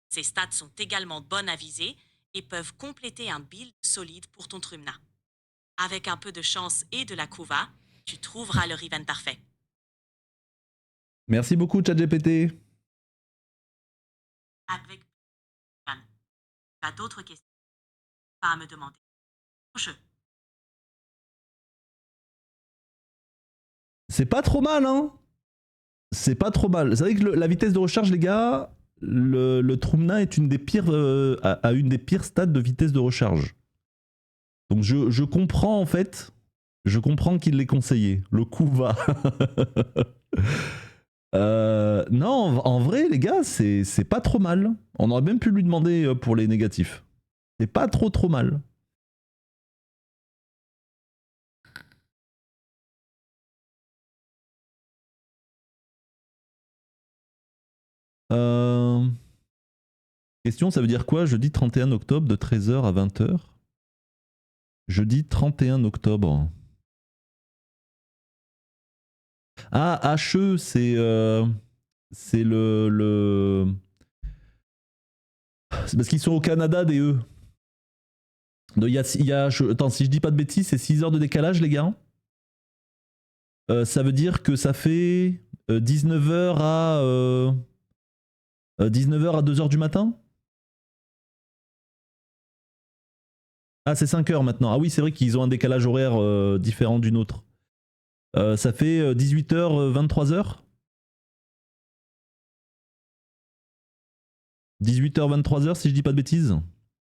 E: Ces stats sont également bonnes à viser et peuvent compléter un build solide pour ton Trumna. Avec un peu de chance et de la couva, tu trouveras le Riven parfait.
A: Merci beaucoup, ChatGPT.
E: Avec tu as d'autres questions, pas à me demander. Je.
A: C'est pas trop mal, hein? C'est pas trop mal. C'est vrai que la vitesse de recharge, les gars, le Trumna est une des pires, a une des pires stats de vitesse de recharge. Donc je comprends en fait, je comprends qu'il l'ait conseillé. Le coup va. Non, en vrai, les gars, c'est pas trop mal. On aurait même pu lui demander pour les négatifs. C'est pas trop mal. Question, ça veut dire quoi jeudi 31 octobre de 13h à 20h? Jeudi 31 octobre. Ah, HE, c'est le... C'est parce qu'ils sont au Canada, des E. Attends, si je dis pas de bêtises, c'est 6 heures de décalage, les gars. Ça veut dire que ça fait 19h à 19h à 2h du matin. Ah, c'est 5 heures maintenant. Ah oui, c'est vrai qu'ils ont un décalage horaire différent d'une autre. Ça fait 18h, 23h. 18h, 23h si je dis pas de bêtises.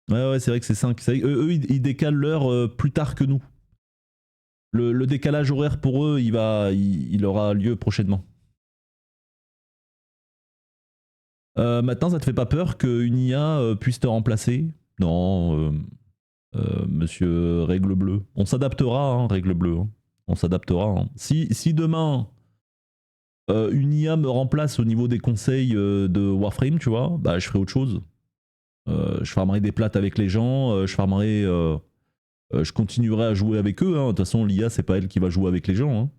A: Ouais, c'est vrai que c'est 5. Eux, ils décalent l'heure plus tard que nous. Le décalage horaire pour eux, il aura lieu prochainement. Maintenant, ça te fait pas peur qu'une IA puisse te remplacer? Non, monsieur Règle Bleue. On s'adaptera, hein, Règle Bleue. Hein. On s'adaptera. Hein. Si demain, une IA me remplace au niveau des conseils de Warframe, tu vois, bah, je ferai autre chose. Je farmerai des plates avec les gens, je continuerai à jouer avec eux. Hein. De toute façon, l'IA, c'est pas elle qui va jouer avec les gens.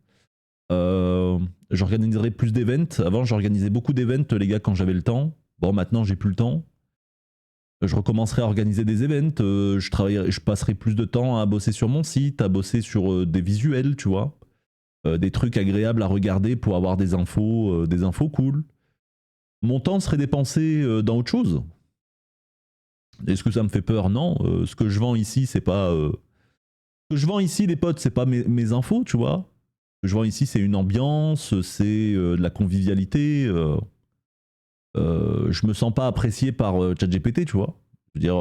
A: Hein. J'organiserai plus d'events. Avant, j'organisais beaucoup d'events, les gars, quand j'avais le temps. Bon, maintenant, j'ai plus le temps. Je recommencerai à organiser des events. Je passerai plus de temps à bosser sur mon site, à bosser sur des visuels, tu vois. Des trucs agréables à regarder pour avoir des infos cool. Mon temps serait dépensé dans autre chose. Est-ce que ça me fait peur? Non. Ce que je vends ici, c'est pas... Ce que je vends ici, les potes, c'est pas mes infos, tu vois. Ce que je vends ici, c'est une ambiance, c'est de la convivialité. Je me sens pas apprécié par ChatGPT, tu vois. Je veux dire,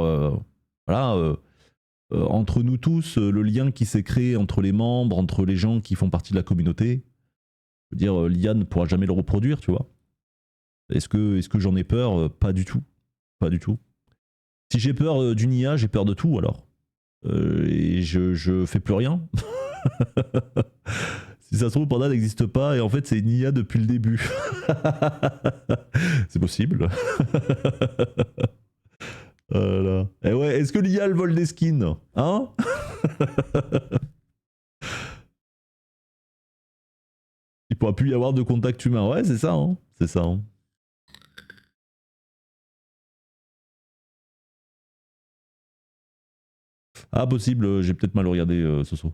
A: voilà... entre nous tous, le lien qui s'est créé entre les membres, entre les gens qui font partie de la communauté, je veux dire, l'IA ne pourra jamais le reproduire, tu vois. Est-ce que j'en ai peur? Pas du tout. Pas du tout. Si j'ai peur d'une IA, j'ai peur de tout alors. Et je fais plus rien. Si ça se trouve, Panda n'existe pas et en fait c'est une IA depuis le début. C'est possible. Voilà. Et ouais, est-ce que l'IA elle vole des skins? Hein? Il pourra plus y avoir de contact humain. Ouais, c'est ça. Hein. C'est ça. Hein. Ah, possible, j'ai peut-être mal regardé, Soso.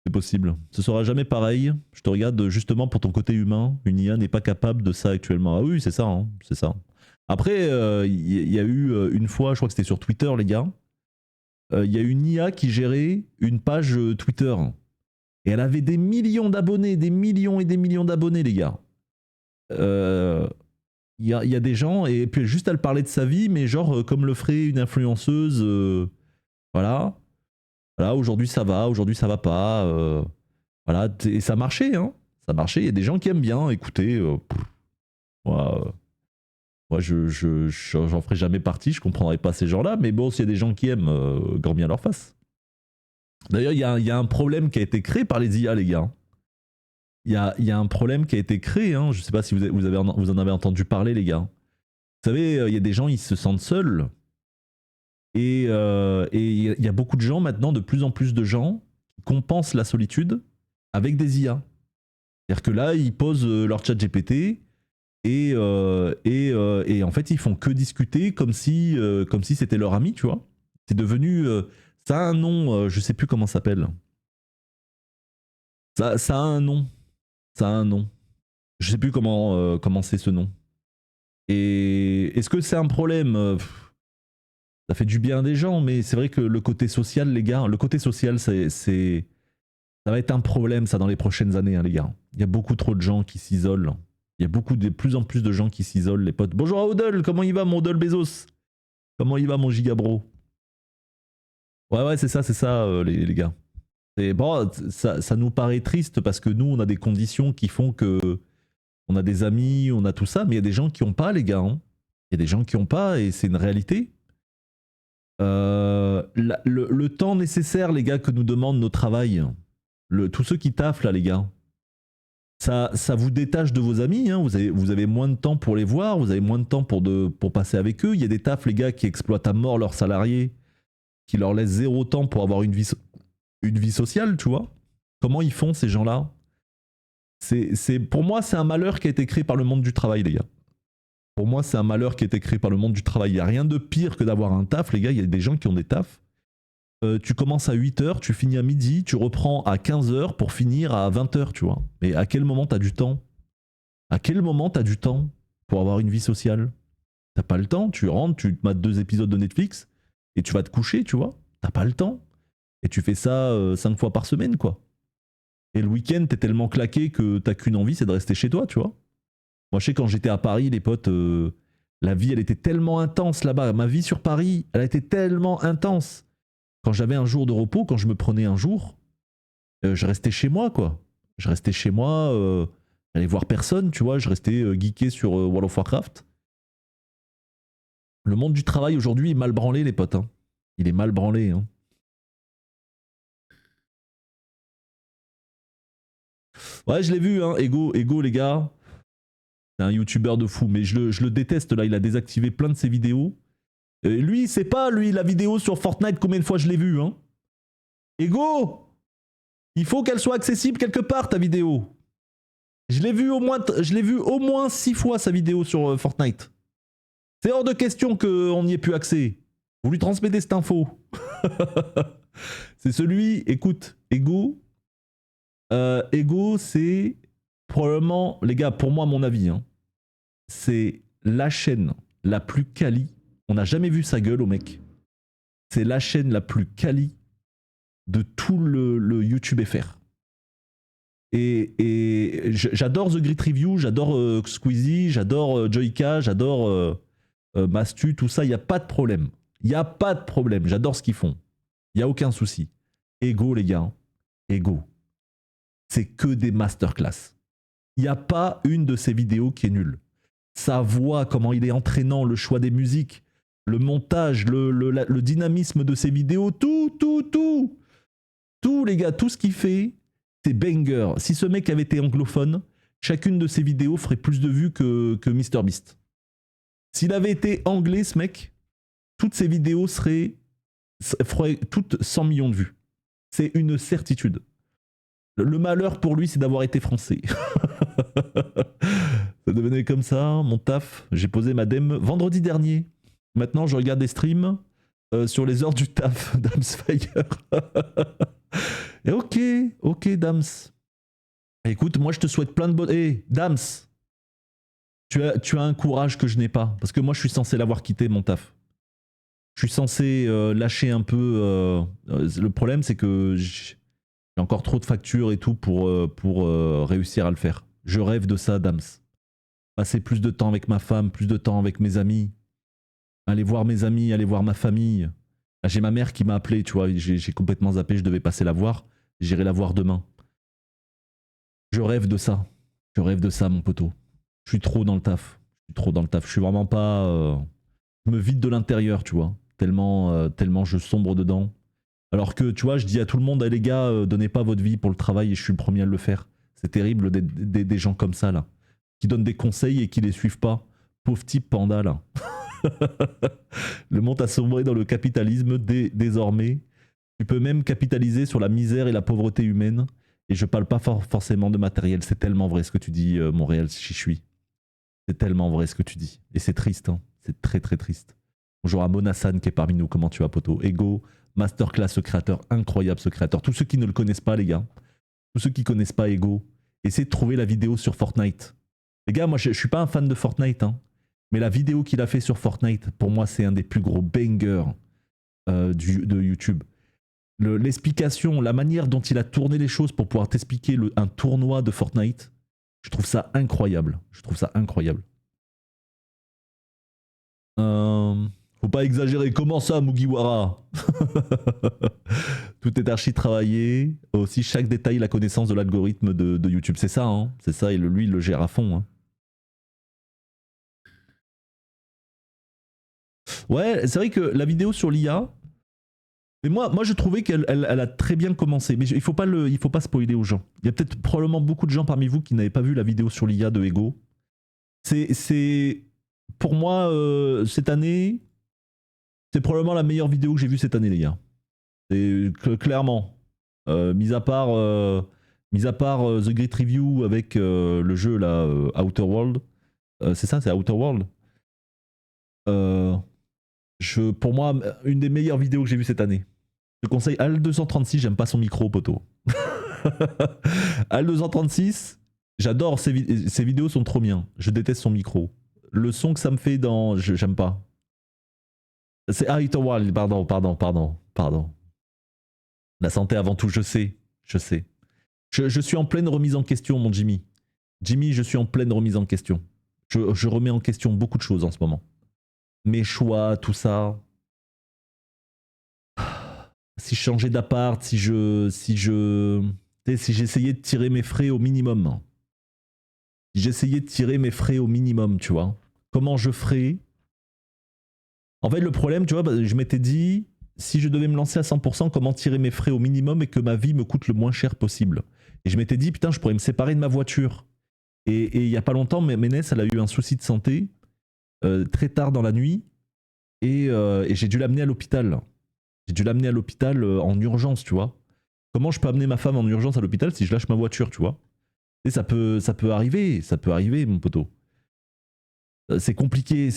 A: C'est possible. Ce sera jamais pareil. Je te regarde justement pour ton côté humain. Une IA n'est pas capable de ça actuellement. Ah oui, c'est ça, hein, c'est ça. Après, il y a eu une fois, je crois que c'était sur Twitter, les gars. Il y a une IA qui gérait une page Twitter. Et elle avait des millions d'abonnés, des millions et des millions d'abonnés, les gars. Il y a des gens, et puis juste elle parlait de sa vie, mais genre comme le ferait une influenceuse. Voilà. Voilà, aujourd'hui ça va pas. Voilà, et ça marchait, hein. Ça marchait. Il y a des gens qui aiment bien écouter. Moi, j'en ferai jamais partie, je comprendrai pas ces gens-là, mais bon, s'il y a des gens qui aiment, grand bien leur face. D'ailleurs, il y a un problème qui a été créé par les IA, les gars. Il y a un problème qui a été créé, hein. Je sais pas si vous en avez entendu parler, les gars. Vous savez, il y a des gens, ils se sentent seuls. Et il y a beaucoup de gens maintenant, de plus en plus de gens, qui compensent la solitude avec des IA. C'est-à-dire que là, ils posent leur chat GPT et en fait, ils font que discuter comme si c'était leur ami, tu vois. C'est devenu... ça a un nom, je sais plus comment ça s'appelle. Ça a un nom. Ça a un nom. Je sais plus comment c'est ce nom. Et est-ce que c'est un problème? Ça fait du bien à des gens, mais c'est vrai que le côté social, les gars, le côté social, ça va être un problème, ça, dans les prochaines années, hein, les gars. Il y a beaucoup trop de gens qui s'isolent. Il y a de plus en plus de gens qui s'isolent, les potes. Bonjour à Odell, comment il va, mon Odell Bezos? Comment il va, mon gigabro? Ouais, c'est ça, les gars. Et bon, ça nous paraît triste parce que nous, on a des conditions qui font que on a des amis, on a tout ça, mais il y a des gens qui n'ont pas, les gars. Hein. Il y a des gens qui n'ont pas et c'est une réalité. Le temps nécessaire, les gars, que nous demande nos travails, tous ceux qui taffent là, les gars, ça vous détache de vos amis. Hein. Vous avez moins de temps pour les voir, vous avez moins de temps pour passer avec eux. Il y a des tafs, les gars, qui exploitent à mort leurs salariés, qui leur laissent zéro temps pour avoir une vie sociale, tu vois. Comment ils font, ces gens-là? Pour moi, c'est un malheur qui a été créé par le monde du travail, les gars. Pour moi, c'est un malheur qui a été créé par le monde du travail. Il n'y a rien de pire que d'avoir un taf, les gars. Il y a des gens qui ont des tafs. Tu commences à 8h, tu finis à midi, tu reprends à 15h pour finir à 20h, tu vois. Mais à quel moment t'as du temps? À quel moment t'as du temps pour avoir une vie sociale? T'as pas le temps, tu rentres, tu te mates 2 épisodes de Netflix et tu vas te coucher, tu vois. T'as pas le temps. Et tu fais ça 5 fois par semaine, quoi. Et le week-end, t'es tellement claqué que t'as qu'une envie, c'est de rester chez toi, tu vois. Moi, je sais, quand j'étais à Paris, les potes, la vie, elle était tellement intense là-bas. Ma vie sur Paris, elle a été tellement intense. Quand j'avais un jour de repos, quand je me prenais un jour, je restais chez moi, quoi. Je restais chez moi, j'allais voir personne, tu vois. Je restais geeké sur World of Warcraft. Le monde du travail, aujourd'hui, est mal branlé, les potes. Hein. Il est mal branlé, hein. Ouais, je l'ai vu, hein. Ego, les gars. C'est un youtubeur de fou, mais je le déteste, là. Il a désactivé plein de ses vidéos. Lui, c'est pas, lui, la vidéo sur Fortnite, combien de fois je l'ai vue, hein. Ego, il faut qu'elle soit accessible quelque part, ta vidéo. Je l'ai vu au moins 6 fois, sa vidéo sur Fortnite. C'est hors de question qu'on n'y ait plus accès. Vous lui transmettez cette info. C'est celui, écoute, Ego, c'est probablement, les gars, pour moi, mon avis, hein, c'est la chaîne la plus quali. On n'a jamais vu sa gueule au mec. C'est la chaîne la plus quali de tout le YouTube FR. Et j'adore The Grit Review, j'adore Squeezie, j'adore Joyka, j'adore Mastu, tout ça, il n'y a pas de problème. Il n'y a pas de problème, j'adore ce qu'ils font. Il n'y a aucun souci. Ego, les gars, Ego. C'est que des masterclass. Il n'y a pas une de ces vidéos qui est nulle. Sa voix, comment il est entraînant, le choix des musiques, le montage, le dynamisme de ses vidéos, tout, les gars, tout ce qu'il fait, c'est banger. Si ce mec avait été anglophone, chacune de ses vidéos ferait plus de vues que MrBeast. S'il avait été anglais, ce mec, toutes ses vidéos feraient toutes 100 millions de vues. C'est une certitude. Le malheur pour lui, c'est d'avoir été français. Ça devenait comme ça, mon taf. J'ai posé ma dème vendredi dernier. Maintenant, je regarde des streams. sur les heures du taf, Damsfire. Et ok, Dams. Écoute, moi je te souhaite plein de bonnes. Dams, tu as un courage que je n'ai pas. Parce que moi je suis censé l'avoir quitté, mon taf. Je suis censé lâcher un peu. Le problème, c'est que j'ai encore trop de factures et tout pour réussir à le faire. Je rêve de ça, Dams. Passer plus de temps avec ma femme, plus de temps avec mes amis. Aller voir mes amis, aller voir ma famille. Là, j'ai ma mère qui m'a appelé, tu vois. J'ai complètement zappé, je devais passer la voir. J'irai la voir demain. Je rêve de ça. Je rêve de ça, mon poteau. Je suis trop dans le taf. Je suis vraiment pas. Je me vide de l'intérieur, tu vois. Tellement je sombre dedans. Alors que, tu vois, je dis à tout le monde, les gars, donnez pas votre vie pour le travail et je suis le premier à le faire. C'est terrible des gens comme ça, là. Qui donnent des conseils et qui les suivent pas. Pauvre type panda, là. Le monde a sombré dans le capitalisme désormais. Tu peux même capitaliser sur la misère et la pauvreté humaine. Et je parle pas forcément de matériel. C'est tellement vrai ce que tu dis, Montréal Chichui. C'est tellement vrai ce que tu dis. Et c'est triste, hein. C'est très très triste. Bonjour à Monassan qui est parmi nous. Comment tu vas, poto? Ego, masterclass, ce créateur, incroyable ce créateur. Tous ceux qui ne le connaissent pas, les gars. Tous ceux qui connaissent pas Ego, essayez de trouver la vidéo sur Fortnite. Les gars, moi je suis pas un fan de Fortnite, hein. Mais la vidéo qu'il a fait sur Fortnite, pour moi, c'est un des plus gros bangers de YouTube. L'explication, la manière dont il a tourné les choses pour pouvoir t'expliquer un tournoi de Fortnite, je trouve ça incroyable. Faut pas exagérer. Comment ça, Mugiwara? Tout est archi travaillé. Aussi, chaque détail, la connaissance de l'algorithme de YouTube. C'est ça, hein. C'est ça, et lui, il le gère à fond, hein. Ouais, c'est vrai que la vidéo sur l'IA, mais moi je trouvais qu'elle a très bien commencé. Mais il faut pas spoiler aux gens. Il y a peut-être probablement beaucoup de gens parmi vous qui n'avaient pas vu la vidéo sur l'IA de Ego. C'est pour moi cette année, c'est probablement la meilleure vidéo que j'ai vue cette année, les gars. C'est clairement, mis à part The Great Review avec le jeu là, Outer World. C'est ça, c'est Outer World. Pour moi, une des meilleures vidéos que j'ai vues cette année. Je conseille Al236, j'aime pas son micro, poteau. Al236, j'adore, ses vidéos sont trop bien. Je déteste son micro. Le son que ça me fait dans... J'aime pas. C'est Outer World, pardon. La santé avant tout, je sais. Je suis en pleine remise en question, mon Jimmy. Je suis en pleine remise en question. Je remets en question beaucoup de choses en ce moment. Mes choix, tout ça. Si je changeais d'appart, si j'essayais de tirer mes frais au minimum. Tu vois. Comment je ferais? En fait, le problème, tu vois, je m'étais dit, si je devais me lancer à 100%, comment tirer mes frais au minimum et que ma vie me coûte le moins cher possible. Et je m'étais dit, putain, je pourrais me séparer de ma voiture. Et il y a pas longtemps, Ménès, elle a eu un souci de santé. Très tard dans la nuit et j'ai dû l'amener à l'hôpital. En urgence, tu vois. Comment je peux amener ma femme en urgence à l'hôpital si je lâche ma voiture, tu vois? Et ça peut arriver, mon poteau. C'est compliqué.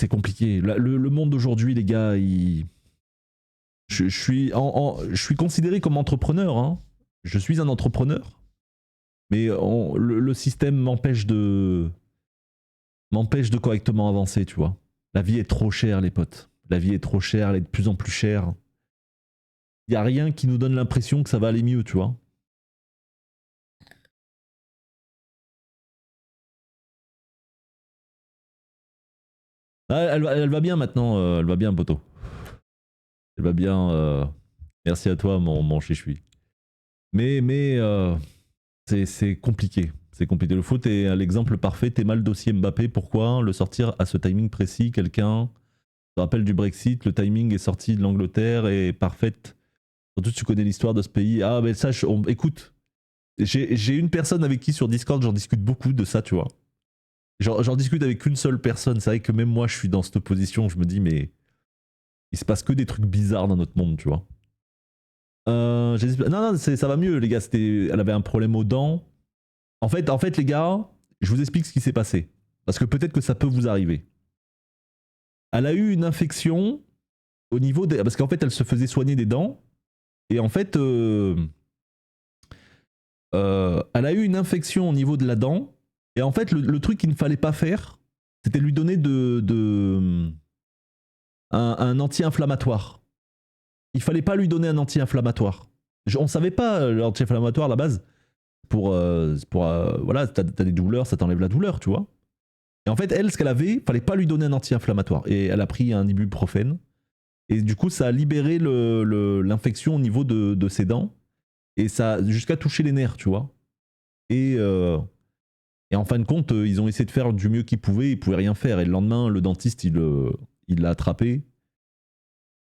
A: Le monde d'aujourd'hui, les gars, je suis considéré comme entrepreneur, hein. Je suis un entrepreneur, mais le système m'empêche de correctement avancer, tu vois. La vie est trop chère, les potes. La vie est trop chère, elle est de plus en plus chère. Il n'y a rien qui nous donne l'impression que ça va aller mieux, tu vois. Ah, elle va bien maintenant, elle va bien, poteau. Elle va bien. Merci à toi, mon chichui. Mais c'est compliqué. C'est compliqué. Le foot est l'exemple parfait. T'es mal dossier Mbappé. Pourquoi le sortir à ce timing précis? Quelqu'un se rappelle du Brexit. Le timing est sorti de l'Angleterre et parfaite. Surtout tu connais l'histoire de ce pays. Ah, mais ça, écoute. J'ai une personne avec qui sur Discord, j'en discute beaucoup de ça, tu vois. J'en discute avec une seule personne. C'est vrai que même moi, je suis dans cette position. Je me dis, mais il se passe que des trucs bizarres dans notre monde, tu vois. Non, ça va mieux, les gars. Elle avait un problème aux dents. En fait, les gars, je vous explique ce qui s'est passé. Parce que peut-être que ça peut vous arriver. Elle a eu une infection au niveau des. Parce qu'en fait, elle se faisait soigner des dents. Et en fait, elle a eu une infection au niveau de la dent. Et en fait, le truc qu'il ne fallait pas faire, c'était lui donner un anti-inflammatoire. Il fallait pas lui donner un anti-inflammatoire. On savait pas l'anti-inflammatoire à la base. Voilà, t'as des douleurs, ça t'enlève la douleur, tu vois. Et en fait, elle, ce qu'elle avait, fallait pas lui donner un anti-inflammatoire. Et elle a pris un ibuprofène. Et du coup, ça a libéré l'infection au niveau de ses dents. Et ça, jusqu'à toucher les nerfs, tu vois. Et en fin de compte, ils ont essayé de faire du mieux qu'ils pouvaient. Ils pouvaient rien faire. Et le lendemain, le dentiste, il l'a attrapé.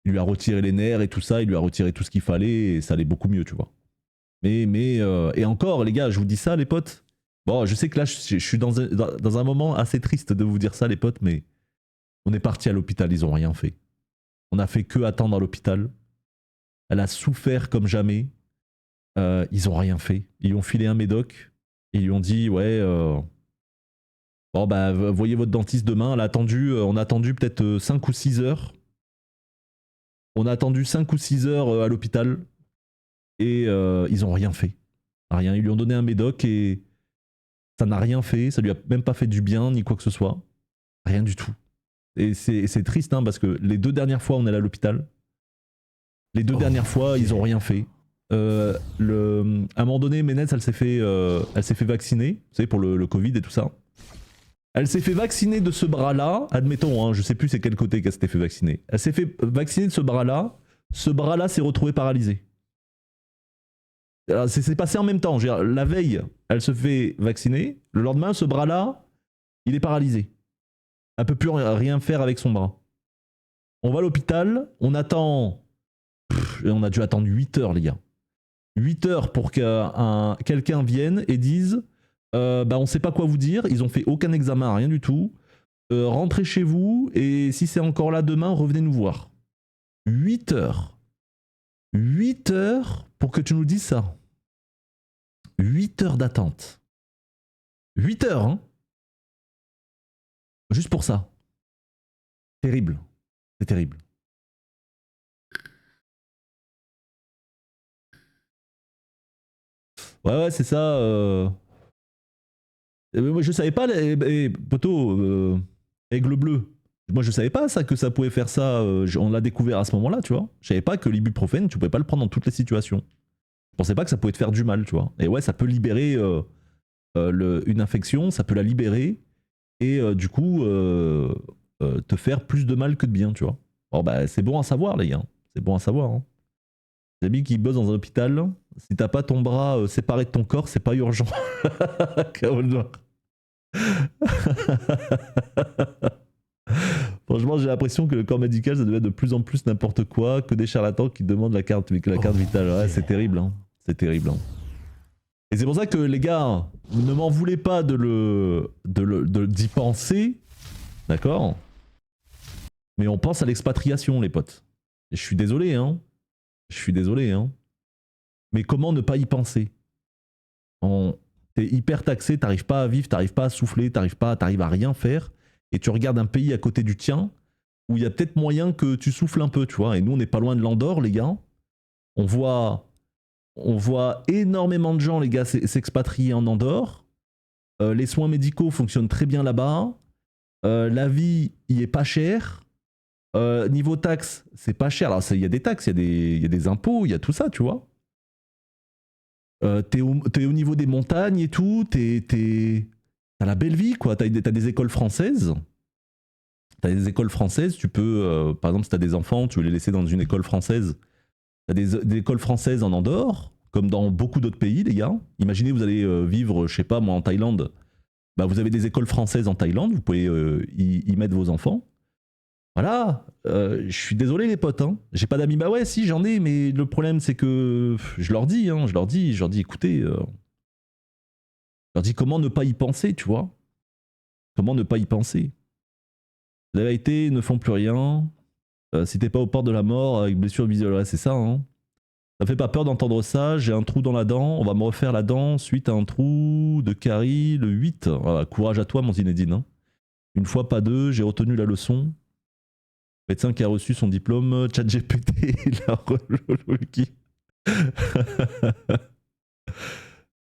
A: Il lui a retiré les nerfs et tout ça. Il lui a retiré tout ce qu'il fallait. Et ça allait beaucoup mieux, tu vois. Et encore, les gars, je vous dis ça, les potes. Bon, je sais que là, je suis dans un moment assez triste de vous dire ça, les potes, mais on est parti à l'hôpital, ils ont rien fait. On a fait que attendre à l'hôpital. Elle a souffert comme jamais. Ils ont rien fait. Ils lui ont filé un médoc. Et ils lui ont dit, ouais, bon, bah, voyez votre dentiste demain. On a attendu peut-être 5 ou 6 heures. On a attendu 5 ou 6 heures à l'hôpital. Et ils ont rien fait. Rien. Ils lui ont donné un médoc et ça n'a rien fait. Ça lui a même pas fait du bien ni quoi que ce soit. Rien du tout. Et c'est triste hein, parce que les 2 dernières fois on est allé à l'hôpital. Les 2 dernières fois ils ont rien fait. À un moment donné, Ménès elle s'est fait vacciner, vous savez pour le Covid et tout ça. Elle s'est fait vacciner de ce bras-là, admettons, hein, je sais plus c'est quel côté qu'elle s'était fait vacciner. Elle s'est fait vacciner de ce bras-là s'est retrouvé paralysé. C'est passé en même temps. La veille, elle se fait vacciner. Le lendemain, ce bras-là, il est paralysé. Elle peut plus rien faire avec son bras. On va à l'hôpital, on attend. On a dû attendre 8 heures, les gars. 8 heures pour que quelqu'un vienne et dise bah, on sait pas quoi vous dire. Ils ont fait aucun examen, rien du tout. Rentrez chez vous et si c'est encore là demain, revenez nous voir. 8 heures. 8 heures pour que tu nous dises ça. 8 heures d'attente. 8 heures, hein. Juste pour ça. Terrible. C'est terrible. Ouais, c'est ça. Moi, je savais pas, poteau, aigle bleu. Moi, je savais pas ça que ça pouvait faire ça. On l'a découvert à ce moment-là, tu vois. Je savais pas que l'ibuprofène, tu pouvais pas le prendre dans toutes les situations. Je pensais pas que ça pouvait te faire du mal, tu vois. Et ouais, ça peut libérer une infection, ça peut la libérer et du coup te faire plus de mal que de bien, tu vois. Bon, bah, c'est bon à savoir, les gars. C'est bon à savoir. Hein. Les amis qui bossent dans un hôpital, si t'as pas ton bras séparé de ton corps, c'est pas urgent. Franchement, j'ai l'impression que le corps médical, ça devient de plus en plus n'importe quoi, que des charlatans qui demandent la carte vitale. Ouais, c'est terrible, hein. C'est terrible. Hein. Et c'est pour ça que les gars, ne m'en voulez pas d'y penser, d'accord? Mais on pense à l'expatriation, les potes. Et je suis désolé, hein. Je suis désolé, hein. Mais comment ne pas y penser? T'es hyper taxé, t'arrives pas à vivre, t'arrives pas à souffler, t'arrives à rien faire. Et tu regardes un pays à côté du tien où il y a peut-être moyen que tu souffles un peu, tu vois. Et nous, on n'est pas loin de l'Andorre, les gars. On voit énormément de gens, les gars, s'expatrier en Andorre. Les soins médicaux fonctionnent très bien là-bas. La vie y est pas chère. Niveau taxes, c'est pas cher. Alors, il y a des taxes, il y a des impôts, il y a tout ça, tu vois. T'es au niveau des montagnes et tout. T'as la belle vie, quoi. T'as des écoles françaises. Tu peux, par exemple, si t'as des enfants, tu veux les laisser dans une école française. T'as des écoles françaises en Andorre, comme dans beaucoup d'autres pays, les gars. Imaginez, vous allez vivre, je sais pas, moi, en Thaïlande. Bah, vous avez des écoles françaises en Thaïlande, vous pouvez y mettre vos enfants. Voilà, je suis désolé les potes, hein. J'ai pas d'amis, bah ouais si j'en ai, mais le problème c'est que je leur dis, écoutez, je leur dis comment ne pas y penser, tu vois. Comment ne pas y penser. La vérité ne font plus rien. Si t'es pas au port de la mort avec blessure visuelle, ouais, c'est ça, hein. Ça fait pas peur d'entendre ça, j'ai un trou dans la dent, on va me refaire la dent suite à un trou de carie le 8. Voilà, courage à toi mon Zinedine. Hein. Une fois pas deux, j'ai retenu la leçon. Médecin qui a reçu son diplôme, ChatGPT, il a qui.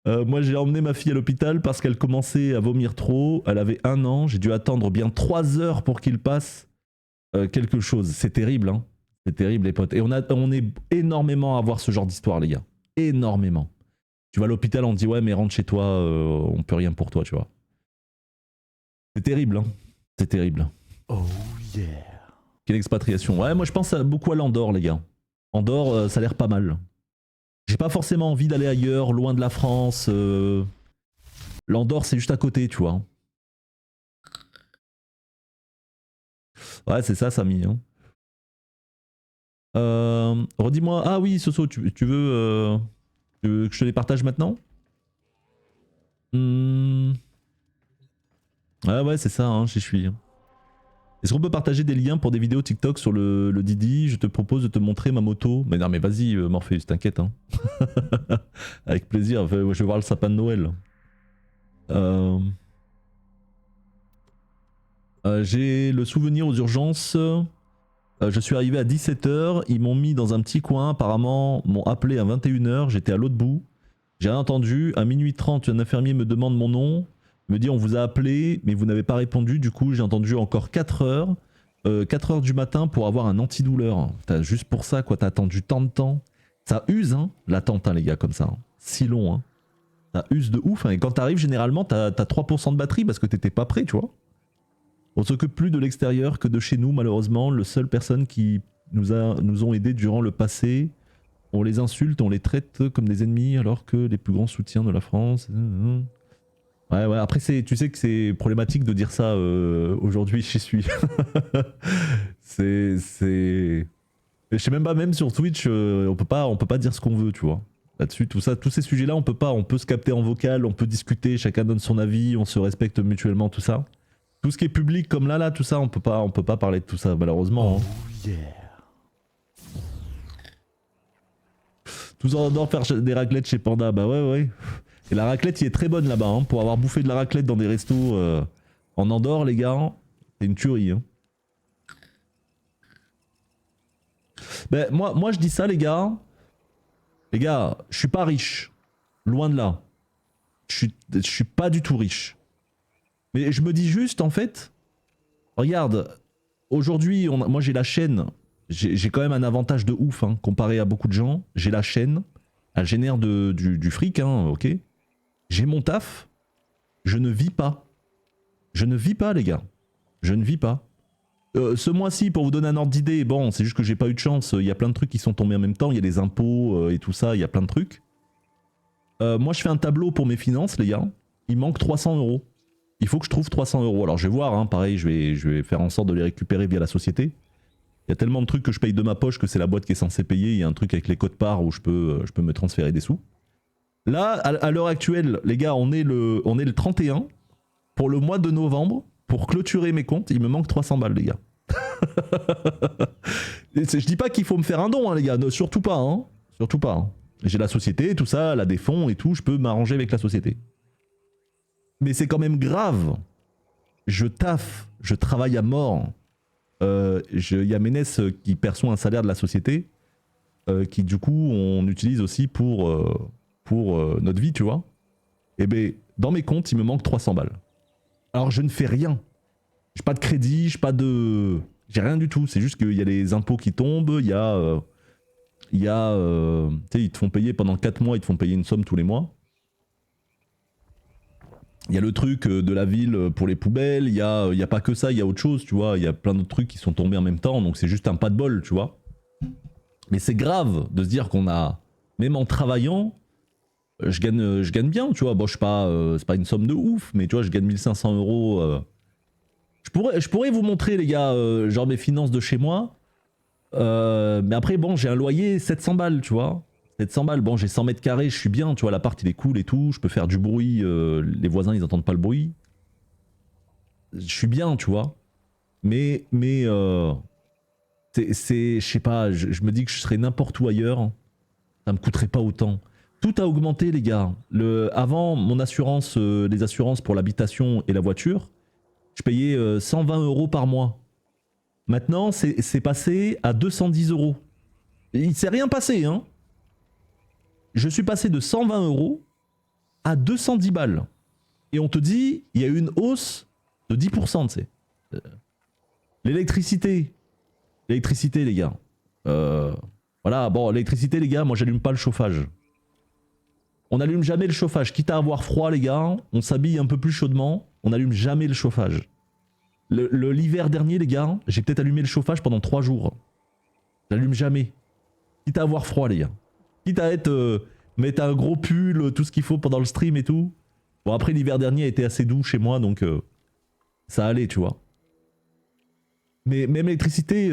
A: Moi j'ai emmené ma fille à l'hôpital parce qu'elle commençait à vomir trop. Elle avait 1 an, j'ai dû attendre bien 3 heures pour qu'il passe quelque chose. C'est terrible, hein. C'est terrible les potes. Et on est énormément à voir ce genre d'histoire les gars. Énormément. Tu vas à l'hôpital, on te dit ouais mais rentre chez toi, on peut rien pour toi, tu vois. C'est terrible, hein. C'est terrible.
B: Oh yeah.
A: Quelle expatriation. Ouais, moi je pense beaucoup à l'Andorre les gars. Andorre, ça a l'air pas mal. J'ai pas forcément envie d'aller ailleurs, loin de la France. L'Andorre, c'est juste à côté, tu vois. Ouais, c'est ça, Samy. Hein. Redis-moi. Ah oui, Soso, tu veux que je te les partage maintenant? Ouais, c'est ça, hein, j'y suis. Est-ce qu'on peut partager des liens pour des vidéos TikTok sur le Didi? Je te propose de te montrer ma moto. Mais non, mais vas-y, Morpheus, t'inquiète. Hein. Avec plaisir, enfin, je vais voir le sapin de Noël. J'ai le souvenir aux urgences. Je suis arrivé à 17h. Ils m'ont mis dans un petit coin. Apparemment, m'ont appelé à 21h. J'étais à l'autre bout. J'ai rien entendu. À minuit 30, un infirmier me demande mon nom. Me dit on vous a appelé mais vous n'avez pas répondu, du coup j'ai entendu encore 4 heures, 4 heures du matin pour avoir un antidouleur. T'as juste pour ça quoi, t'as attendu tant de temps. Ça use hein, l'attente hein, les gars comme ça, hein. Si long hein. Ça use de ouf hein. Et quand t'arrives généralement t'as 3% de batterie parce que t'étais pas prêt tu vois. On s'occupe plus de l'extérieur que de chez nous malheureusement, le seul personne qui nous ont aidés durant le passé, on les insulte, on les traite comme des ennemis alors que les plus grands soutiens de la France... Ouais, après tu sais que c'est problématique de dire ça aujourd'hui, j'y suis. Je sais même pas, même sur Twitch, on peut pas dire ce qu'on veut, tu vois. Là-dessus, tout ça, tous ces sujets-là, on peut se capter en vocal, on peut discuter, chacun donne son avis, on se respecte mutuellement, tout ça. Tout ce qui est public comme là, tout ça, on peut pas parler de tout ça, malheureusement.
B: Oh
A: Hein.
B: yeah.
A: Tous en adorent faire des raclettes chez Panda, bah ouais. Et la raclette, il est très bonne là-bas, hein. Pour avoir bouffé de la raclette dans des restos en Andorre, les gars, c'est une tuerie. Hein. Ben, moi, je dis ça, les gars. Les gars, je suis pas riche. Loin de là. Je suis pas du tout riche. Mais je me dis juste, en fait, regarde, aujourd'hui, moi j'ai la chaîne. J'ai quand même un avantage de ouf, hein, comparé à beaucoup de gens. J'ai la chaîne. Elle génère du fric, hein, ok. J'ai mon taf, je ne vis pas. Je ne vis pas les gars. Je ne vis pas. Ce mois-ci, pour vous donner un ordre d'idée, bon, c'est juste que j'ai pas eu de chance, il y a plein de trucs qui sont tombés en même temps, il y a des impôts et tout ça, il y a plein de trucs. Moi je fais un tableau pour mes finances les gars, il manque 300 €. Il faut que je trouve 300 €. Alors je vais voir, hein, pareil, je vais faire en sorte de les récupérer via la société. Il y a tellement de trucs que je paye de ma poche que c'est la boîte qui est censée payer, il y a un truc avec les codes parts où je peux me transférer des sous. Là, à l'heure actuelle, les gars, on est le 31. Pour le mois de novembre, pour clôturer mes comptes, il me manque 300 balles, les gars. Je dis pas qu'il faut me faire un don, hein, les gars. Surtout pas, hein. Surtout pas. Hein. J'ai la société, tout ça, elle a des fonds et tout, je peux m'arranger avec la société. Mais c'est quand même grave. Je taffe, je travaille à mort. Il y a Ménès qui perçoit un salaire de la société, qui du coup, on utilise aussi pour notre vie, tu vois. Et ben, dans mes comptes, il me manque 300 balles. Alors je ne fais rien. J'ai pas de crédit, j'ai rien du tout. C'est juste qu'il y a les impôts qui tombent, tu sais, ils te font payer pendant 4 mois, ils te font payer une somme tous les mois. Il y a le truc de la ville pour les poubelles, il y a pas que ça, il y a autre chose, tu vois. Il y a plein d'autres trucs qui sont tombés en même temps, donc c'est juste un pas de bol, tu vois. Mais c'est grave de se dire qu'on a, même en travaillant, je gagne bien, tu vois. Bon, c'est pas une somme de ouf, mais tu vois, je gagne 1500 €. Je pourrais vous montrer, les gars, genre mes finances de chez moi. Mais après, bon, j'ai un loyer 700 balles, tu vois. 700 balles, bon, j'ai 100 mètres carrés, je suis bien, tu vois. L'appart, il est cool et tout. Je peux faire du bruit. Les voisins, ils entendent pas le bruit. Je suis bien, tu vois. Mais je sais pas, je me dis que je serais n'importe où ailleurs. Ça me coûterait pas autant. Tout a augmenté, les gars. Avant, mon assurance, les assurances pour l'habitation et la voiture, je payais 120 € par mois. maintenant, c'est passé à 210 euros. Il s'est rien passé, hein. Je suis passé de 120 euros à 210 balles. Et on te dit, il y a eu une hausse de 10%, tu sais. L'électricité, les gars. Voilà, bon, l'électricité, les gars, moi, j'allume pas le chauffage. On n'allume jamais le chauffage. Quitte à avoir froid, les gars, on s'habille un peu plus chaudement, on n'allume jamais le chauffage. L'hiver dernier, les gars, j'ai peut-être allumé le chauffage pendant 3 jours. J'allume jamais. Quitte à avoir froid, les gars. Quitte à mettre un gros pull, tout ce qu'il faut pendant le stream et tout. Bon, après, l'hiver dernier a été assez doux chez moi, donc ça allait, tu vois. Mais même l'électricité,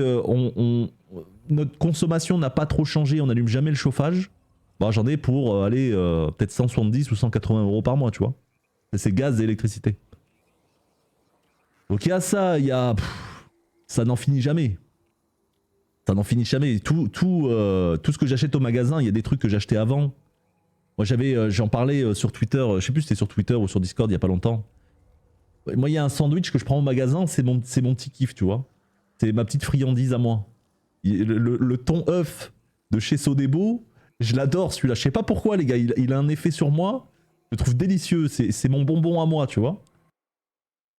A: notre consommation n'a pas trop changé, on n'allume jamais le chauffage. Bon, j'en ai pour aller peut-être 170 ou 180 euros par mois, tu vois. C'est gaz et électricité. Donc il y a ça, il y a... ça n'en finit jamais. Ça n'en finit jamais. Tout ce que j'achète au magasin, il y a des trucs que j'achetais avant. Moi j'en parlais sur Twitter, je sais plus si c'était sur Twitter ou sur Discord il y a pas longtemps. Moi il y a un sandwich que je prends au magasin, c'est mon petit kiff, tu vois. C'est ma petite friandise à moi. Le thon œuf de chez Sodebo, je l'adore celui-là. Je sais pas pourquoi les gars, il a un effet sur moi. Je le trouve délicieux, c'est mon bonbon à moi, tu vois.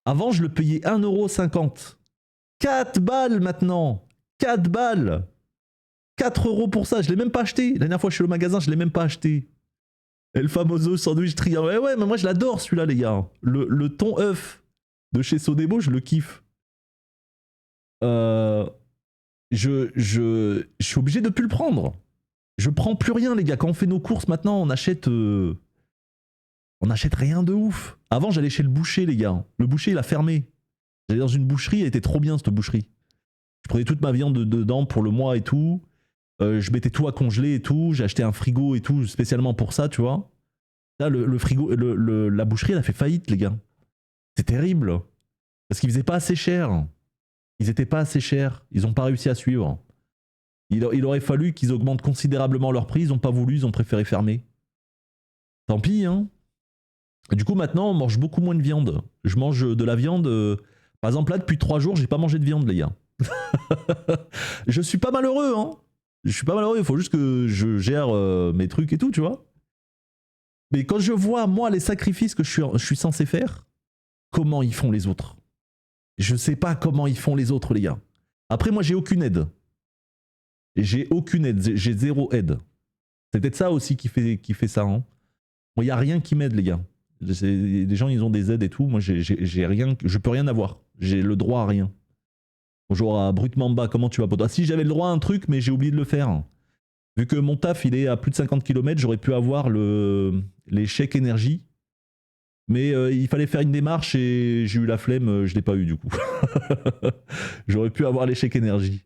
A: Avant je le payais 1,50€. 4 balles maintenant. 4 balles. 4 euros pour ça, je l'ai même pas acheté. La dernière fois je suis au magasin, je l'ai même pas acheté. El famoso sandwich triangle. Ouais, mais moi je l'adore celui-là, les gars. Le thon œuf de chez Sodebo, je le kiffe. Je suis obligé de plus le prendre. Je prends plus rien, les gars. Quand on fait nos courses maintenant, on achète rien de ouf. Avant, j'allais chez le boucher, les gars. Le boucher, il a fermé. J'allais dans une boucherie, elle était trop bien cette boucherie. Je prenais toute ma viande dedans pour le mois et tout. Je mettais tout à congeler et tout. J'ai acheté un frigo et tout spécialement pour ça, tu vois. Là, le frigo, la boucherie, elle a fait faillite, les gars. C'est terrible. Parce qu'ils faisaient pas assez cher. Ils étaient pas assez chers. Ils ont pas réussi à suivre. Il aurait fallu qu'ils augmentent considérablement leur prix. Ils ont pas voulu, ils ont préféré fermer. Tant pis, hein. Et du coup, maintenant, on mange beaucoup moins de viande. Je mange de la viande. Par exemple, là, depuis 3 jours, j'ai pas mangé de viande, les gars. Je suis pas malheureux, hein. Je suis pas malheureux, il faut juste que je gère mes trucs et tout, tu vois. Mais quand je vois, moi, les sacrifices que je suis censé faire, comment ils font les autres? Je sais pas comment ils font les autres, les gars. Après, moi, j'ai aucune aide. J'ai aucune aide, j'ai 0 aide. C'est peut-être ça aussi qui fait ça, hein. Moi, il n'y a rien qui m'aide, les gars. Les gens, ils ont des aides et tout. Moi, j'ai rien, je peux rien avoir. J'ai le droit à rien. Bonjour à Brut Mamba, comment tu vas, pote? Ah si, j'avais le droit à un truc, mais j'ai oublié de le faire. Vu que mon taf, il est à plus de 50 km, j'aurais pu avoir les chèques énergie. Mais il fallait faire une démarche et j'ai eu la flemme, je l'ai pas eu du coup. J'aurais pu avoir les chèques énergie.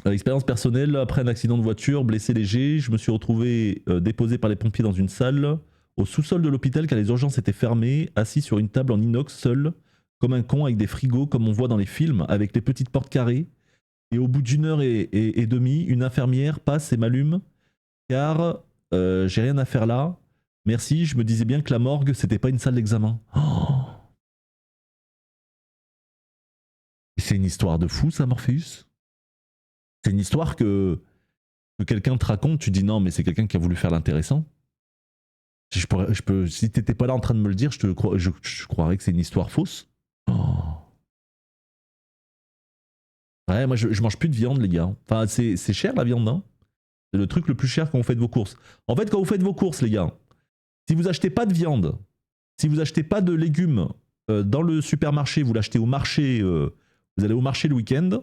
A: Expérience personnelle, après un accident de voiture, blessé léger, je me suis retrouvé déposé par les pompiers dans une salle, au sous-sol de l'hôpital car les urgences étaient fermées, assis sur une table en inox, seul, comme un con avec des frigos comme on voit dans les films, avec les petites portes carrées. Et au bout d'1 heure et demie, une infirmière passe et m'allume, car j'ai rien à faire là. Merci, je me disais bien que la morgue, c'était pas une salle d'examen. Oh, c'est une histoire de fou, ça, Morpheus. C'est une histoire que quelqu'un te raconte, tu dis non, mais c'est quelqu'un qui a voulu faire l'intéressant. Si t'étais pas là en train de me le dire, je croirais que c'est une histoire fausse. Oh. Ouais, moi je mange plus de viande, les gars. Enfin, c'est cher la viande, hein. C'est le truc le plus cher quand vous faites vos courses. En fait, quand vous faites vos courses, les gars, si vous achetez pas de viande, si vous achetez pas de légumes dans le supermarché, vous l'achetez au marché, vous allez au marché le week-end,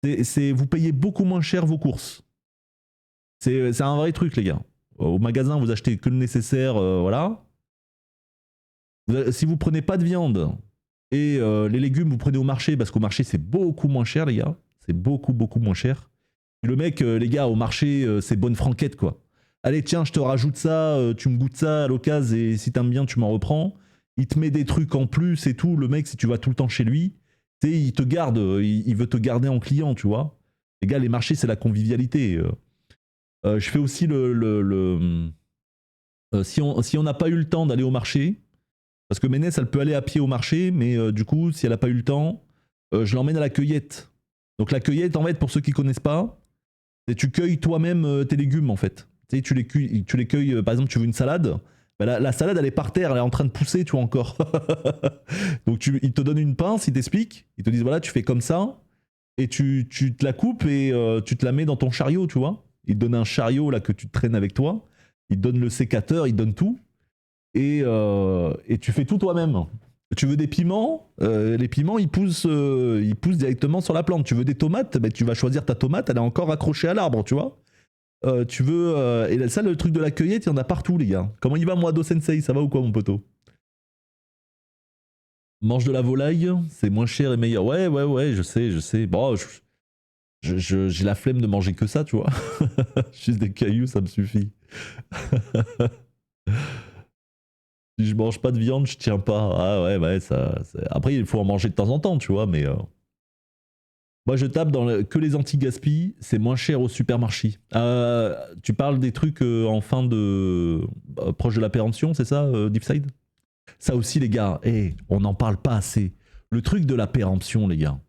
A: vous payez beaucoup moins cher vos courses. C'est un vrai truc, les gars. Au magasin, vous achetez que le nécessaire, voilà. Si vous prenez pas de viande et les légumes, vous prenez au marché, parce qu'au marché, c'est beaucoup moins cher, les gars. C'est beaucoup, beaucoup moins cher. Et le mec, les gars, au marché, c'est bonne franquette, quoi. Allez, tiens, je te rajoute ça, tu me goûtes ça à l'occasion, et si t'aimes bien, tu m'en reprends. Il te met des trucs en plus et tout. Le mec, si tu vas tout le temps chez lui, il te garde, il veut te garder en client, tu vois. Les gars, les marchés, c'est la convivialité. Je fais aussi si on n'a pas eu le temps d'aller au marché, parce que Ménès, elle peut aller à pied au marché, mais du coup, si elle n'a pas eu le temps, je l'emmène à la cueillette. Donc la cueillette, en fait, pour ceux qui connaissent pas, c'est tu cueilles toi-même tes légumes, en fait. Tu sais, tu les cueilles, par exemple, tu veux une salade, bah, la salade, elle est par terre, elle est en train de pousser, tu vois, encore. Donc ils te donnent une pince, ils t'expliquent, ils te disent, voilà, tu fais comme ça, et tu te la coupes et tu te la mets dans ton chariot, tu vois. Ils te donnent un chariot là que tu traînes avec toi, ils te donnent le sécateur, ils te donnent tout, et tu fais tout toi-même. Tu veux des piments, les piments ils poussent directement sur la plante. Tu veux des tomates, bah, tu vas choisir ta tomate, elle est encore accrochée à l'arbre, tu vois. Tu veux. Et ça, le truc de la cueillette, il y en a partout, les gars. Comment il va, moi, Do Sensei? Ça va ou quoi, mon poteau? Mange de la volaille, c'est moins cher et meilleur. Ouais, je sais. Bon, j'ai la flemme de manger que ça, tu vois. Juste des cailloux, ça me suffit. Si je mange pas de viande, je tiens pas. Ah ouais, ça. Après, il faut en manger de temps en temps, tu vois, mais. Moi, je tape que les anti-gaspi, c'est moins cher au supermarché. Tu parles des trucs en fin de. Proche de la péremption, c'est ça, Deepside? Ça aussi, les gars, on n'en parle pas assez. Le truc de la péremption, les gars,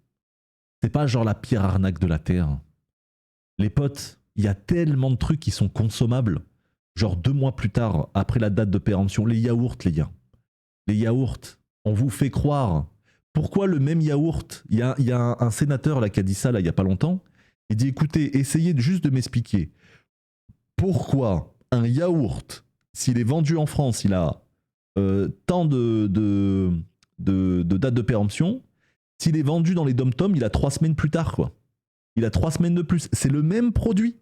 A: c'est pas genre la pire arnaque de la Terre. Les potes, il y a tellement de trucs qui sont consommables. Genre 2 mois plus tard, après la date de péremption, les yaourts, les gars. Les yaourts, on vous fait croire. Pourquoi le même yaourt? Il y a un sénateur là qui a dit ça là, il n'y a pas longtemps. Il dit écoutez, essayez juste de m'expliquer. Pourquoi un yaourt, s'il est vendu en France, il a tant de date de péremption. S'il est vendu dans les dom-toms, il a 3 semaines plus tard, quoi. Il a 3 semaines de plus. C'est le même produit.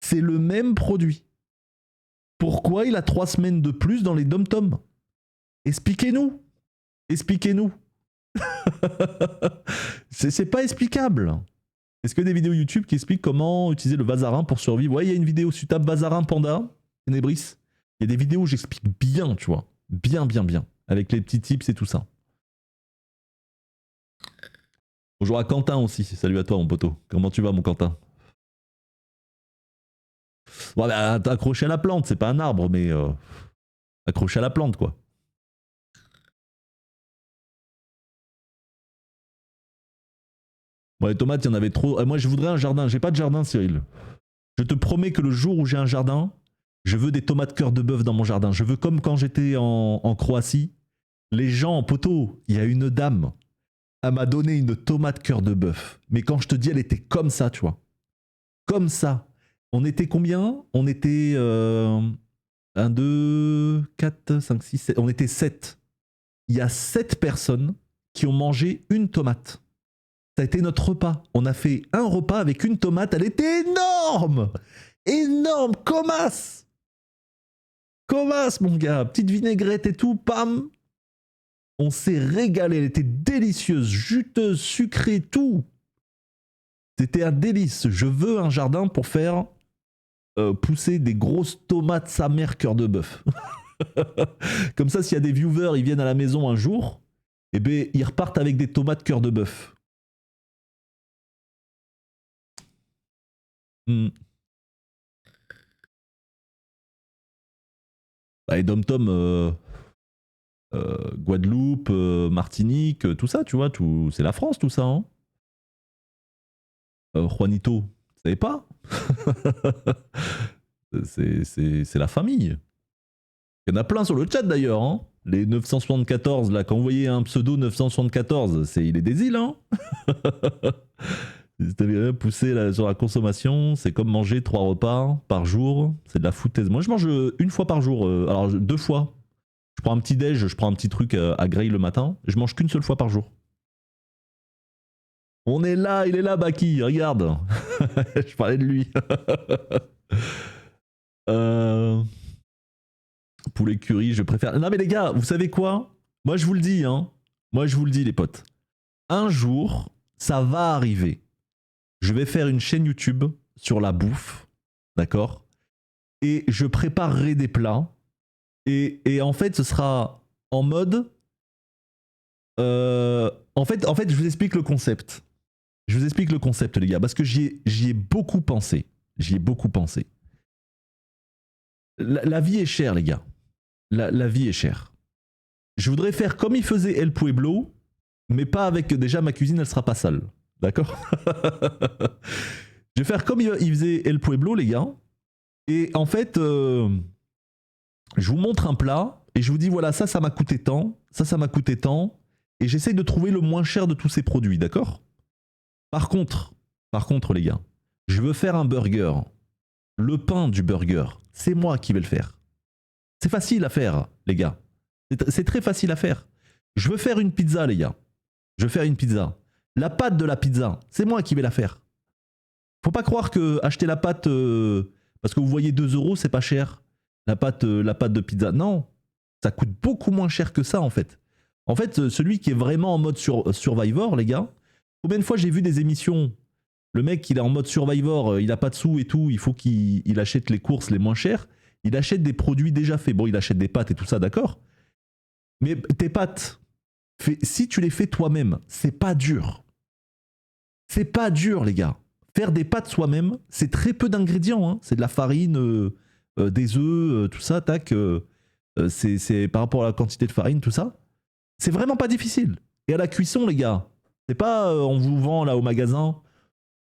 A: C'est le même produit. Pourquoi il a 3 semaines de plus dans les dom-toms? Expliquez-nous. Expliquez-nous. C'est pas explicable. Est-ce que des vidéos YouTube qui expliquent comment utiliser le vazarin pour survivre? Ouais, il y a une vidéo, si tu tapes vazarin panda, Ténébris. Il y a des vidéos où j'explique bien, tu vois. Bien. Avec les petits tips et tout ça. Bonjour à Quentin aussi. Salut à toi, mon poteau. Comment tu vas, mon Quentin? Ouais, bah, t'es accroché à la plante, c'est pas un arbre, mais accroché à la plante, quoi. Ouais, les tomates, il y en avait trop. Moi, je voudrais un jardin. J'ai pas de jardin, Cyril. Je te promets que le jour où j'ai un jardin, je veux des tomates cœur de bœuf dans mon jardin. Je veux comme quand j'étais en Croatie. Les gens en poteau, il y a une dame. Elle m'a donné une tomate cœur de bœuf. Mais quand je te dis, elle était comme ça, tu vois. Comme ça. On était combien? On était 1, 2, 4, 5, 6, 7. On était 7. Il y a 7 personnes qui ont mangé une tomate. Ça a été notre repas. On a fait un repas avec une tomate. Elle était énorme. Énorme. Comasse. Comasse, mon gars. Petite vinaigrette et tout. Pam. On s'est régalé. Elle était délicieuse, juteuse, sucrée, tout. C'était un délice. Je veux un jardin pour faire pousser des grosses tomates sa mère cœur de bœuf. Comme ça, s'il y a des viewers, ils viennent à la maison un jour, et ben ils repartent avec des tomates cœur de bœuf. Bah, et dom-tom, Guadeloupe, Martinique, tout ça, tu vois, c'est la France, tout ça. Hein. Juanito, vous savez pas? C'est la famille. Il y en a plein sur le chat d'ailleurs. Hein. Les 974, là, quand vous voyez un pseudo 974, il est des îles. Hein. C'est-à-dire pousser sur la consommation, c'est comme manger 3 repas par jour. C'est de la foutaise. Moi, je mange 1 fois par jour. Alors, 2 fois. Je prends un petit déj, je prends un petit truc à Grail le matin. Je mange qu'1 seule fois par jour. On est là, il est là, Baki, regarde. Je parlais de lui. Poulet curry, je préfère. Non mais les gars, vous savez quoi? Moi je vous le dis, hein. Moi je vous le dis, les potes. Un jour, ça va arriver. Je vais faire une chaîne YouTube sur la bouffe, d'accord? Et je préparerai des plats. Et en fait, ce sera en mode. En fait, je vous explique le concept. Je vous explique le concept, les gars, parce que j'y ai beaucoup pensé. J'y ai beaucoup pensé. La vie est chère, les gars. La vie est chère. Je voudrais faire comme il faisait El Pueblo, Mais pas avec. Déjà, ma cuisine, elle sera pas sale. D'accord. Je vais faire comme il faisait El Pueblo, les gars. Et en fait, je vous montre un plat et je vous dis voilà, ça m'a coûté tant, ça m'a coûté tant. Et j'essaye de trouver le moins cher de tous ces produits, d'accord? Par contre, les gars, je veux faire un burger. Le pain du burger, c'est moi qui vais le faire. C'est facile à faire, les gars. C'est très facile à faire. Je veux faire une pizza, les gars. Je veux faire une pizza. La pâte de la pizza, c'est moi qui vais la faire. Faut pas croire que acheter la pâte, parce que vous voyez 2 €, c'est pas cher. La pâte de pizza. Non, ça coûte beaucoup moins cher que ça, en fait. En fait, celui qui est vraiment en mode Survivor, les gars, combien de fois j'ai vu des émissions, le mec, il est en mode Survivor, il a pas de sous et tout, il faut qu'il achète les courses les moins chères, il achète des produits déjà faits. Bon, il achète des pâtes et tout ça, d'accord. Mais tes pâtes, si tu les fais toi-même, c'est pas dur. C'est pas dur, les gars. Faire des pâtes soi-même, c'est très peu d'ingrédients. Hein. C'est de la farine, des œufs, tout ça, tac. C'est par rapport à la quantité de farine, tout ça. C'est vraiment pas difficile. Et à la cuisson, les gars, c'est pas on vous vend là au magasin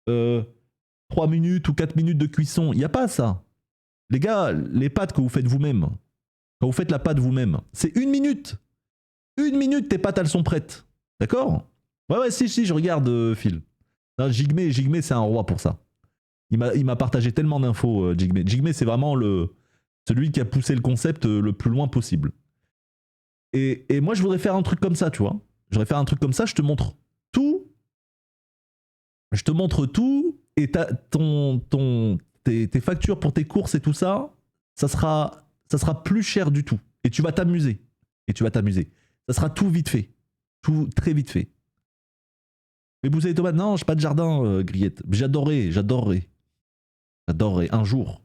A: 3 minutes ou 4 minutes de cuisson. Il n'y a pas ça. Les gars, les pâtes que vous faites vous-même, quand vous faites la pâte vous-même, c'est 1 minute. 1 minute, tes pâtes, elles sont prêtes. D'accord? Ouais, si, je regarde, Phil. Jigme, c'est un roi pour ça. Il m'a partagé tellement d'infos, Jigme. Jigme, c'est vraiment celui qui a poussé le concept le plus loin possible. Et moi, je voudrais faire un truc comme ça, tu vois. Je voudrais faire un truc comme ça, je te montre tout. Je te montre tout, et tes factures pour tes courses et tout ça, ça sera plus cher du tout. Et tu vas t'amuser. Ça sera tout vite fait. Tout très vite fait. Mais pousser les tomates, non, j'ai pas de jardin, Griette. J'adorerais. Un jour.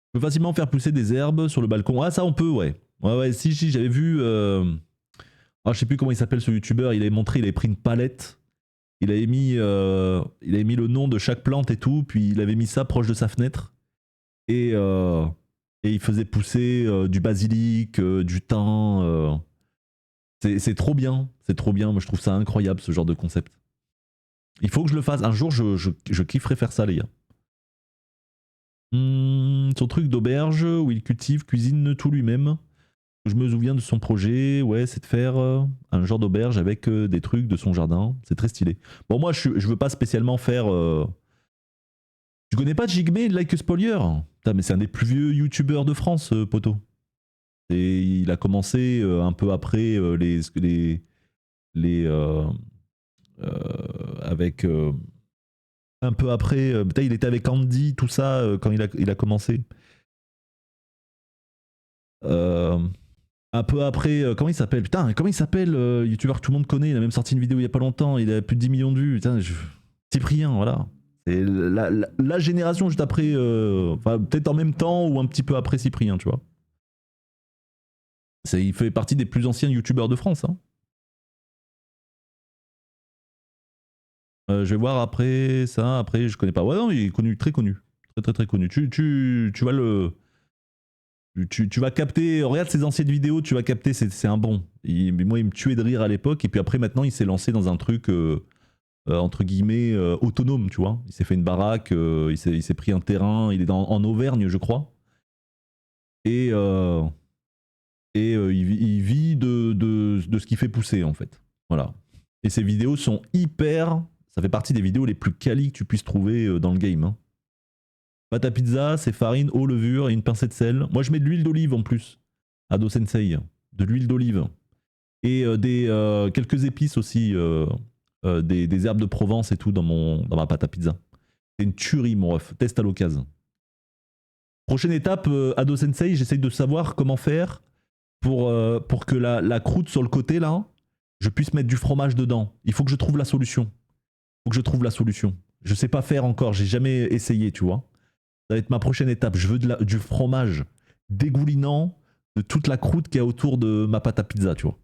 A: On peut facilement faire pousser des herbes sur le balcon. Ah, ça on peut, ouais. Ouais, si, j'avais vu. Je sais plus comment il s'appelle ce youtubeur. Il avait pris une palette. Il avait mis le nom de chaque plante et tout. Puis il avait mis ça proche de sa fenêtre. Et il faisait pousser du basilic, du thym. C'est trop bien. Moi, je trouve ça incroyable, ce genre de concept. Il faut que je le fasse. Un jour, je kifferais faire ça, les gars. Son truc d'auberge où il cuisine tout lui-même. Je me souviens de son projet, ouais, c'est de faire un genre d'auberge avec des trucs de son jardin. C'est très stylé. Bon, moi, je veux pas spécialement faire. Tu connais pas Jigme, Like a Spoiler? Putain, mais c'est un des plus vieux youtubeurs de France, poto. Et il a commencé un peu après avec. Un peu après, il était avec Andy, tout ça, quand il a commencé. Un peu après, comment il s'appelle? Putain, comment il s'appelle, youtubeur que tout le monde connaît? Il a même sorti une vidéo il y a pas longtemps, il a plus de 10 millions de vues. Putain, Cyprien, voilà. C'est la génération juste après, peut-être en même temps ou un petit peu après Cyprien, tu vois. Il fait partie des plus anciens youtubeurs de France. Hein. Je vais voir après ça, après je connais pas. Ouais, non, il est connu, très connu. Très connu. Tu vas le. Tu vas capter, regarde ses anciennes vidéos, tu vas capter, c'est un bon. Moi, il me tuait de rire à l'époque, et puis après, maintenant, il s'est lancé dans un truc, entre guillemets, autonome, tu vois. Il s'est fait une baraque, il s'est pris un terrain, il est en Auvergne, je crois. Et il vit de ce qu'il fait pousser, en fait. Voilà. Et ses vidéos sont hyper. Ça fait partie des vidéos les plus quali que tu puisses trouver dans le game. Hein. Pâte à pizza, c'est farine, eau, levure et une pincée de sel. Moi, je mets de l'huile d'olive en plus. Ado Sensei. De l'huile d'olive. Et quelques épices aussi. Des herbes de Provence et tout dans ma pâte à pizza. C'est une tuerie, mon ref. Teste à l'occasion. Prochaine étape, Ado Sensei, j'essaye de savoir comment faire pour que la croûte sur le côté, là, je puisse mettre du fromage dedans. Il faut que je trouve la solution. Je sais pas faire encore, j'ai jamais essayé, tu vois. Ça va être ma prochaine étape. Je veux du fromage dégoulinant de toute la croûte qu'il y a autour de ma pâte à pizza, tu vois.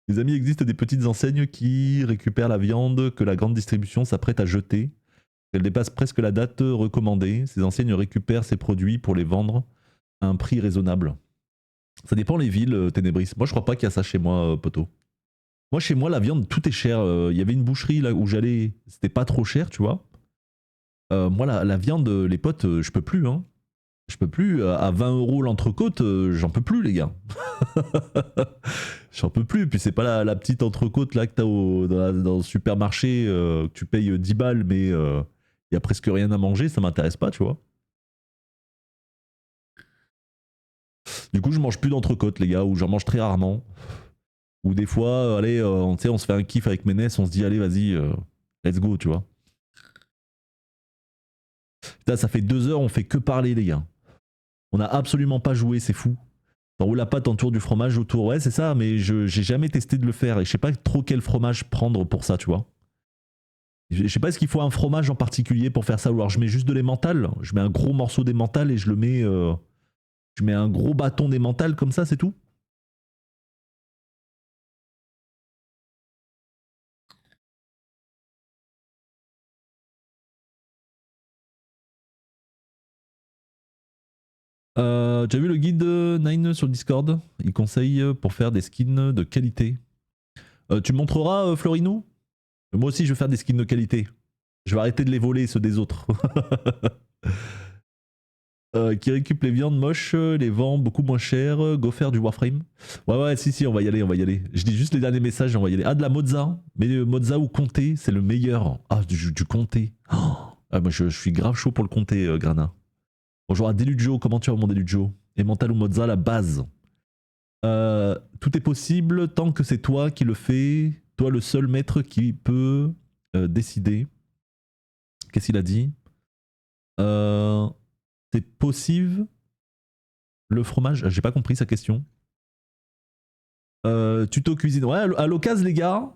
A: Les amis, il existe des petites enseignes qui récupèrent la viande que la grande distribution s'apprête à jeter Elle dépasse presque la date recommandée. Ces enseignes récupèrent ces produits pour les vendre à un prix raisonnable. Ça dépend les villes, Ténébris. Moi, je crois pas qu'il y a ça chez moi, poto. Moi, chez moi, la viande, tout est cher. Il y avait une boucherie là où j'allais, c'était pas trop cher, tu vois. Moi, la viande, les potes, je peux plus, hein. Je peux plus. À 20 € l'entrecôte, j'en peux plus, les gars. J'en peux plus. Puis c'est pas la petite entrecôte là que t'as dans le supermarché, que tu payes 10 balles, mais il y a presque rien à manger, ça m'intéresse pas, tu vois. Du coup, je mange plus d'entrecôte, les gars, ou j'en mange très rarement. Ou des fois, allez, on se fait un kiff avec Ménès, on se dit, allez, vas-y, let's go, tu vois. Putain, ça fait 2 heures, on fait que parler, les gars. On a absolument pas joué, c'est fou. T'enroules la pâte autour du fromage autour, ouais, c'est ça, mais j'ai jamais testé de le faire et je sais pas trop quel fromage prendre pour ça, tu vois. Je sais pas, est-ce qu'il faut un fromage en particulier pour faire ça, ou alors je mets juste de l'emmental, je mets un gros morceau d'emmental et je le mets. Je mets un gros bâton d'emmental comme ça, c'est tout. Tu as vu le guide Nine sur Discord? Il conseille pour faire des skins de qualité. Tu me montreras, Florino? Moi aussi, je vais faire des skins de qualité. Je vais arrêter de les voler, ceux des autres. Qui récupère les viandes moches, les vend beaucoup moins cher, go faire du Warframe. Ouais, si, on va y aller, on va y aller. Je dis juste les derniers messages, on va y aller. Ah, de la Mozza. Mais Mozza ou Comté, c'est le meilleur. Ah, du Comté. Oh. Ah, moi, je suis grave chaud pour le Comté, Grana. Bonjour à Delujo, comment tu vas mon Delujo? Et Mental ou Mozza, la base. Tout est possible tant que c'est toi qui le fais, toi le seul maître qui peut décider. Qu'est-ce qu'il a dit? C'est possible le fromage? J'ai pas compris sa question. Tuto cuisine. Ouais, à l'occasion les gars.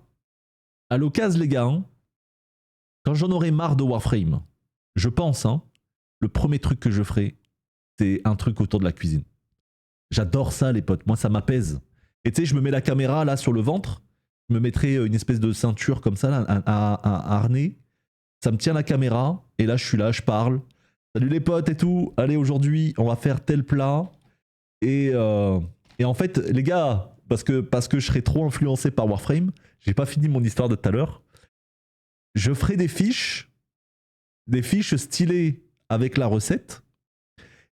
A: À l'occasion les gars. Hein, quand j'en aurai marre de Warframe, je pense, hein, le premier truc que je ferai, c'est un truc autour de la cuisine. J'adore ça les potes, moi ça m'apaise. Et tu sais, je me mets la caméra là sur le ventre, je me mettrai une espèce de ceinture comme ça, là, un harnais. Ça me tient la caméra, et là je suis là, je parle. Salut les potes et tout, allez aujourd'hui on va faire tel plat. Et en fait les gars, parce que je serais trop influencé par Warframe, j'ai pas fini mon histoire de tout à l'heure. Je ferai des fiches stylées avec la recette.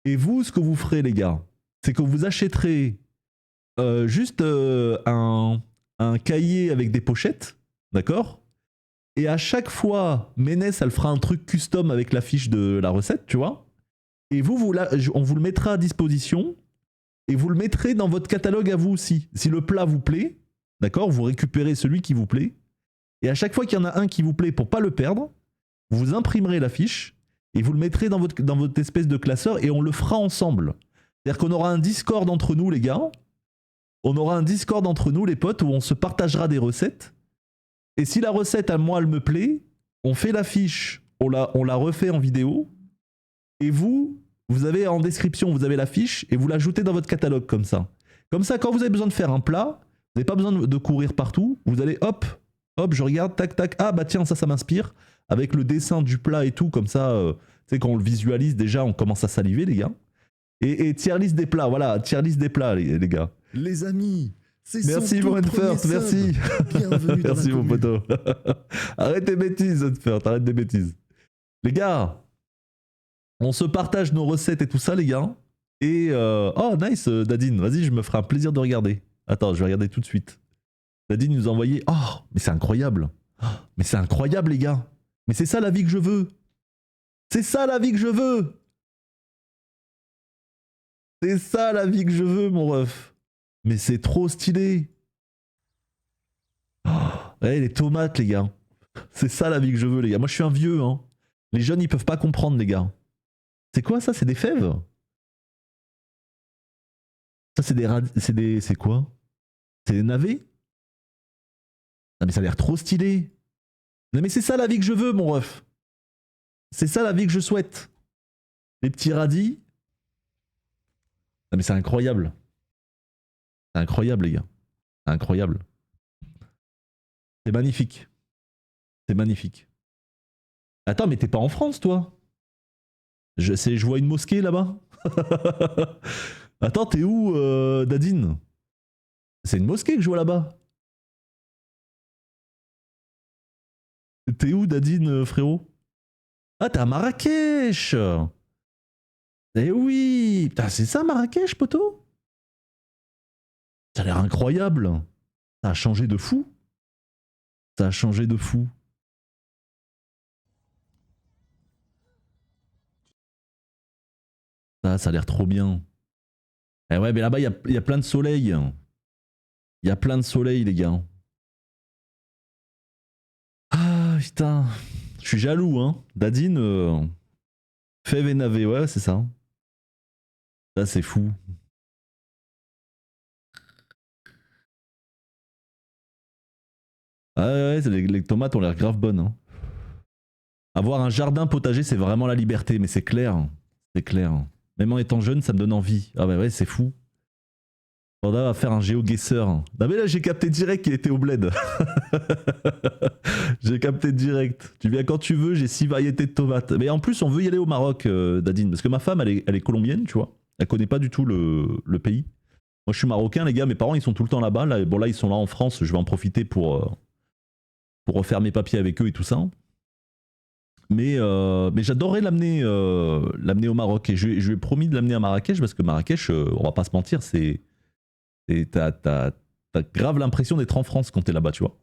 A: Et vous, ce que vous ferez les gars, c'est que vous achèterez juste un cahier avec des pochettes, d'accord? Et à chaque fois, Ménès, elle fera un truc custom avec la fiche de la recette, tu vois? Et on vous le mettra à disposition et vous le mettrez dans votre catalogue à vous aussi. Si le plat vous plaît, d'accord? Vous récupérez celui qui vous plaît. Et à chaque fois qu'il y en a un qui vous plaît, pour pas le perdre, vous imprimerez la fiche et vous le mettrez dans votre espèce de classeur et on le fera ensemble. C'est-à-dire qu'on aura un Discord entre nous, les gars. On aura un Discord entre nous, les potes, où on se partagera des recettes. Et si la recette, à moi, elle me plaît, on fait la fiche, on la refait en vidéo. Et vous avez en description, vous avez la fiche et vous l'ajoutez dans votre catalogue comme ça. Comme ça, quand vous avez besoin de faire un plat, vous n'avez pas besoin de courir partout. Vous allez hop, je regarde, tac, tac. Ah bah tiens, ça m'inspire. Avec le dessin du plat et tout, comme ça, tu sais, quand on le visualise déjà, on commence à saliver, les gars. Et tier list des plats, voilà, tier list des plats, les gars.
C: Les amis, c'est
A: merci
C: son
A: mon
C: tout premier
A: Unfurt, merci.
C: sub. Bienvenue dans
A: Merci
C: la
A: mon
C: commu.
A: poteau. Arrête tes bêtises, Unfurt, arrête des bêtises. Les gars, on se partage nos recettes et tout ça, les gars. Et oh, nice, Dadine, vas-y, je me ferai un plaisir de regarder. Attends, je vais regarder tout de suite. Dadine nous a envoyé. Oh, mais c'est incroyable. Oh, mais c'est incroyable, les gars. Mais c'est ça la vie que je veux. C'est ça la vie que je veux. C'est ça la vie que je veux, mon ref. Mais c'est trop stylé. Oh, ouais, les tomates, les gars. C'est ça la vie que je veux, les gars. Moi, je suis un vieux, hein. Les jeunes, ils peuvent pas comprendre, les gars. C'est quoi ça? C'est des fèves? Ça, c'est quoi? C'est des navets? Non, mais ça a l'air trop stylé. Non, mais c'est ça la vie que je veux, mon ref. C'est ça la vie que je souhaite. Les petits radis. Non, mais c'est incroyable. C'est incroyable, les gars. C'est incroyable. C'est magnifique. C'est magnifique. Attends, mais t'es pas en France, toi? Je vois une mosquée là-bas. Attends, t'es où, Dadine? C'est une mosquée que je vois là-bas. T'es où, Dadine, frérot? Ah, t'es à Marrakech! Eh oui! Putain, c'est ça, Marrakech, poto? Ça a l'air incroyable. Ça a changé de fou. Ça a changé de fou. Ça a l'air trop bien. Eh ouais, mais là-bas, il y a plein de soleil. Il y a plein de soleil, les gars. Ah, putain. Je suis jaloux, hein. Dadine, Fève et Navé, ouais, c'est ça. Ça, c'est fou. Ah ouais, les tomates ont l'air grave bonnes. Hein. Avoir un jardin potager, c'est vraiment la liberté, mais c'est clair. C'est clair. Même en étant jeune, ça me donne envie. Ah bah ouais, c'est fou. Panda va faire un géoguesseur. Non mais là, j'ai capté direct qu'il était au bled. J'ai capté direct. Tu viens quand tu veux, j'ai 6 variétés de tomates. Mais en plus, on veut y aller au Maroc, Dadine, parce que ma femme, elle est colombienne, tu vois. Elle connaît pas du tout le pays. Moi, je suis marocain, les gars. Mes parents, ils sont tout le temps là-bas. Là, bon, là, ils sont là en France. Je vais en profiter pour refaire mes papiers avec eux et tout ça. Mais j'adorerais l'amener au Maroc. Et je lui ai promis de l'amener à Marrakech parce que Marrakech, on va pas se mentir, t'as grave l'impression d'être en France quand t'es là-bas, tu vois.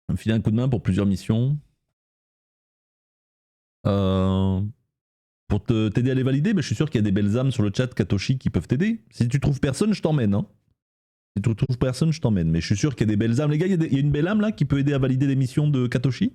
A: Me filer un coup de main pour plusieurs missions. Pour t'aider à les valider, mais je suis sûr qu'il y a des belles âmes sur le chat Katoshi qui peuvent t'aider. Si tu trouves personne, je t'emmène. Hein. Si tu trouves personne, je t'emmène. Mais je suis sûr qu'il y a des belles âmes. Les gars, il y a une belle âme là qui peut aider à valider les missions de Katoshi.